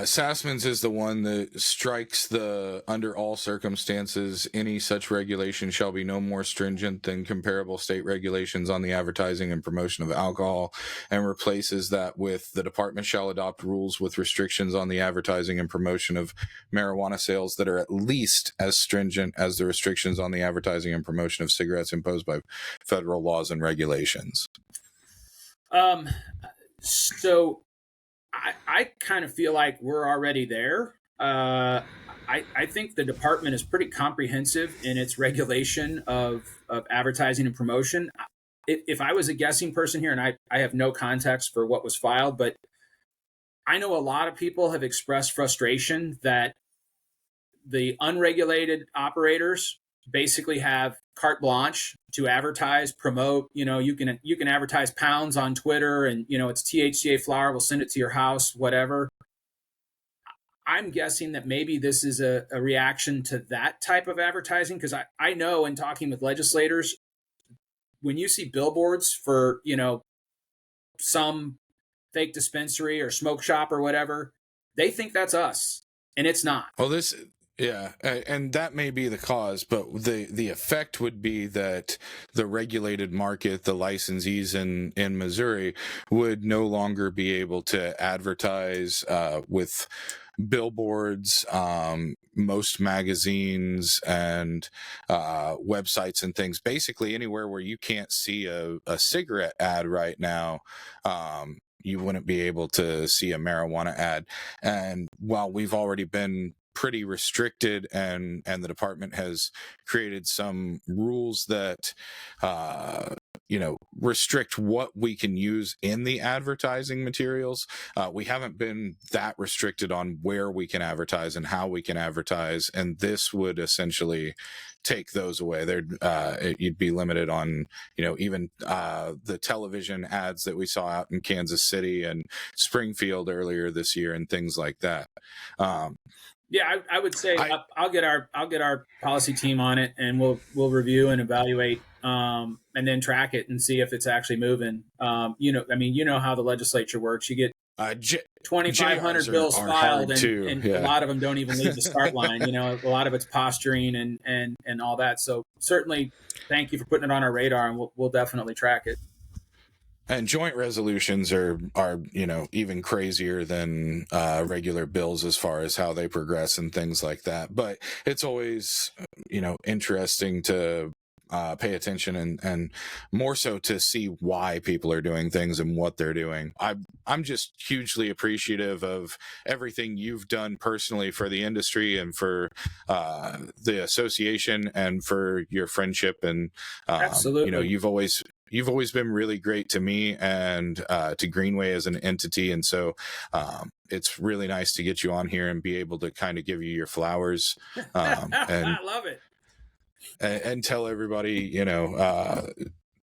Sassman's is the one that strikes the under all circumstances, any such regulation shall be no more stringent than comparable state regulations on the advertising and promotion of alcohol, and replaces that with the department shall adopt rules with restrictions on the advertising and promotion of marijuana sales that are at least as stringent as the restrictions on the advertising and promotion of cigarettes imposed by federal laws and regulations. So I kind of feel like we're already there. I think the department is pretty comprehensive in its regulation of advertising and promotion. If I was a guessing person here, and I have no context for what was filed, but I know a lot of people have expressed frustration that the unregulated operators basically have carte blanche to advertise, promote. You can advertise pounds on Twitter, and it's THCA flower. We'll send it to your house, whatever. I'm guessing that maybe this is a reaction to that type of advertising, because I know in talking with legislators, when you see billboards for some fake dispensary or smoke shop or whatever, they think that's us, and it's not. Well, and that may be the cause, but the effect would be that the regulated market, the licensees in Missouri, would no longer be able to advertise with billboards, most magazines and websites and things. Basically, anywhere where you can't see a cigarette ad right now, you wouldn't be able to see a marijuana ad. And while we've already been pretty restricted, and the department has created some rules that restrict what we can use in the advertising materials, we haven't been that restricted on where we can advertise and how we can advertise, and this would essentially take those away. You'd be limited on even the television ads that we saw out in Kansas City and Springfield earlier this year and things like that. Yeah, I would say I'll get our policy team on it, and we'll review and evaluate, and then track it and see if it's actually moving. How the legislature works. You get 2,500 bills filed, and a lot of them don't even leave the start line. A lot of it's posturing and all that. So certainly, thank you for putting it on our radar, and we'll definitely track it. And joint resolutions are even crazier than regular bills as far as how they progress and things like that. But it's always interesting to pay attention and more so to see why people are doing things and what they're doing. I'm just hugely appreciative of everything you've done personally for the industry and for the association and for your friendship. And absolutely, you've always been really great to me and to Greenway as an entity. And so it's really nice to get you on here and be able to kind of give you your flowers. And I love it. And tell everybody,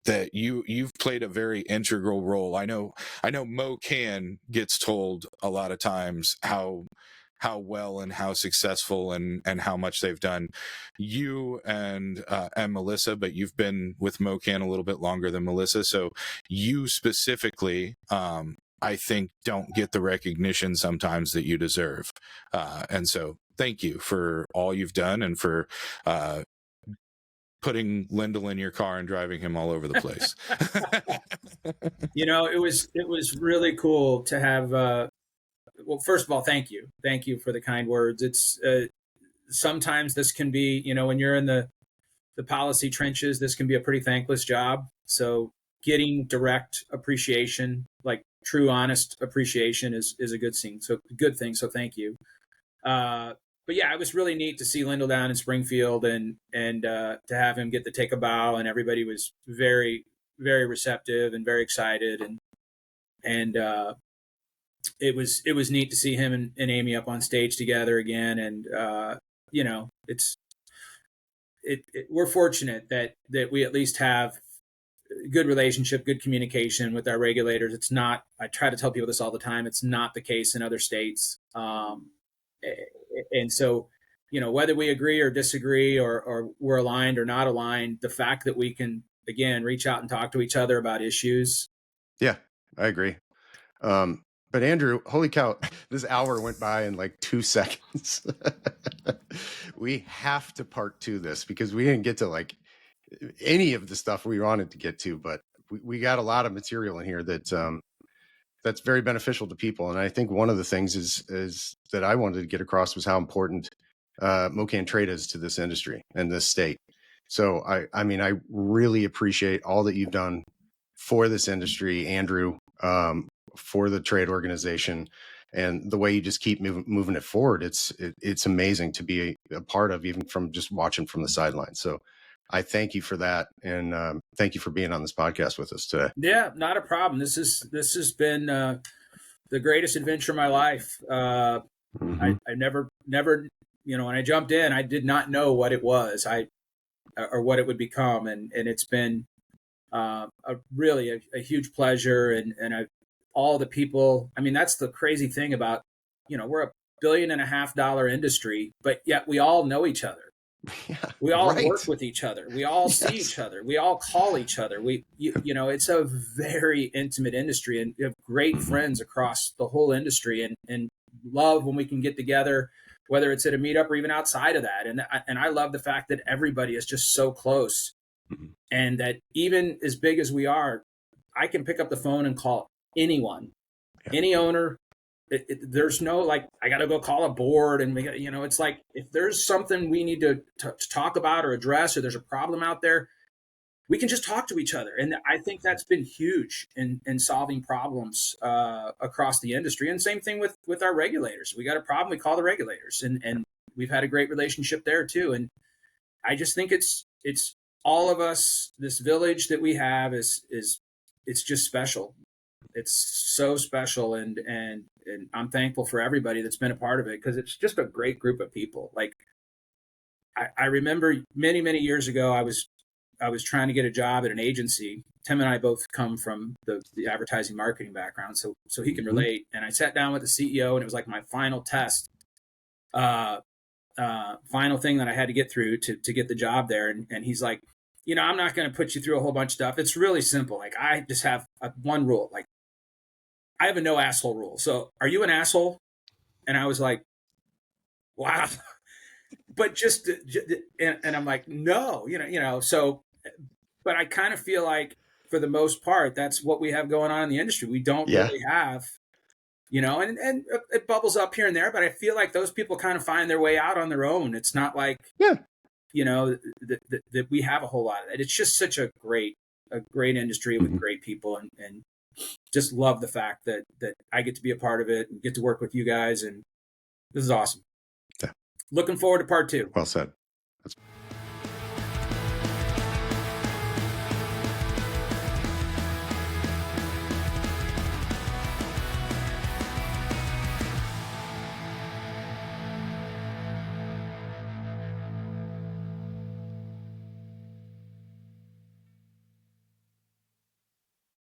that you've played a very integral role. I know MoCann gets told a lot of times how well and how successful and how much they've done. You and Melissa, but you've been with MoCann a little bit longer than Melissa. So you specifically, I think, don't get the recognition sometimes that you deserve. And so thank you for all you've done and for putting Lyndall in your car and driving him all over the place. It was really cool to have, well, first of all, thank you for the kind words. It's sometimes this can be, when you're in the policy trenches, this can be a pretty thankless job. So getting direct appreciation, like true, honest appreciation is a good thing. So thank you. But yeah, it was really neat to see Lyndall down in Springfield and to have him get to take a bow, and everybody was very, very receptive and very excited. And it was neat to see him and Amy up on stage together again. And, we're fortunate that we at least have good relationship, good communication with our regulators. It's not, I try to tell people this all the time, it's not the case in other states. And so, whether we agree or disagree or we're aligned or not aligned, the fact that we can, again, reach out and talk to each other about issues. Yeah, I agree. But Andrew, holy cow, this hour went by in like 2 seconds. We have to part 2 this because we didn't get to like any of the stuff we wanted to get to, but we got a lot of material in here that's very beneficial to people. And I think one of the things is that I wanted to get across was how important MoCann trade is to this industry and this state. So I really appreciate all that you've done for this industry, Andrew. for the trade organization, and the way you just keep moving it forward. It's amazing to be a part of, even from just watching from the sidelines. So I thank you for that, and thank you for being on this podcast with us today. Yeah, not a problem. This has been the greatest adventure of my life. I never, when I jumped in, I did not know what it was, or what it would become, and it's been really a huge pleasure, and all the people. I mean, that's the crazy thing about, we're $1.5 billion industry, but yet we all know each other. Yeah, we all work with each other. We all see each other. We all call each other. It's a very intimate industry, and we have great friends across the whole industry, and love when we can get together, whether it's at a meetup or even outside of that. And I love the fact that everybody is just so close, and that even as big as we are, I can pick up the phone and call anyone, any owner. There's no like, I got to go call a board, and it's like, if there's something we need to talk about or address, or there's a problem out there, we can just talk to each other. And I think that's been huge in solving problems across the industry. And same thing with our regulators. We got a problem, we call the regulators, and we've had a great relationship there too. And I just think it's all of us, this village that we have is it's just special. It's so special, and I'm thankful for everybody that's been a part of it, because it's just a great group of people. Like I remember many years ago, I was trying to get a job at an agency. Tim and I both come from the advertising marketing background, so he can relate. And I sat down with the CEO, and it was like my final test, final thing that I had to get through to get the job there. And he's like, I'm not going to put you through a whole bunch of stuff. It's really simple. Like, I just have one rule. Like, I have a no asshole rule. So are you an asshole? And I was like, wow. But and I'm like, no, so, but I kind of feel like, for the most part, that's what we have going on in the industry. We don't really have, and it bubbles up here and there, but I feel like those people kind of find their way out on their own. It's not like, that we have a whole lot of that. It's just such a great industry with great people, and just love the fact that I get to be a part of it and get to work with you guys. And this is awesome. Yeah. Looking forward to part 2. Well said.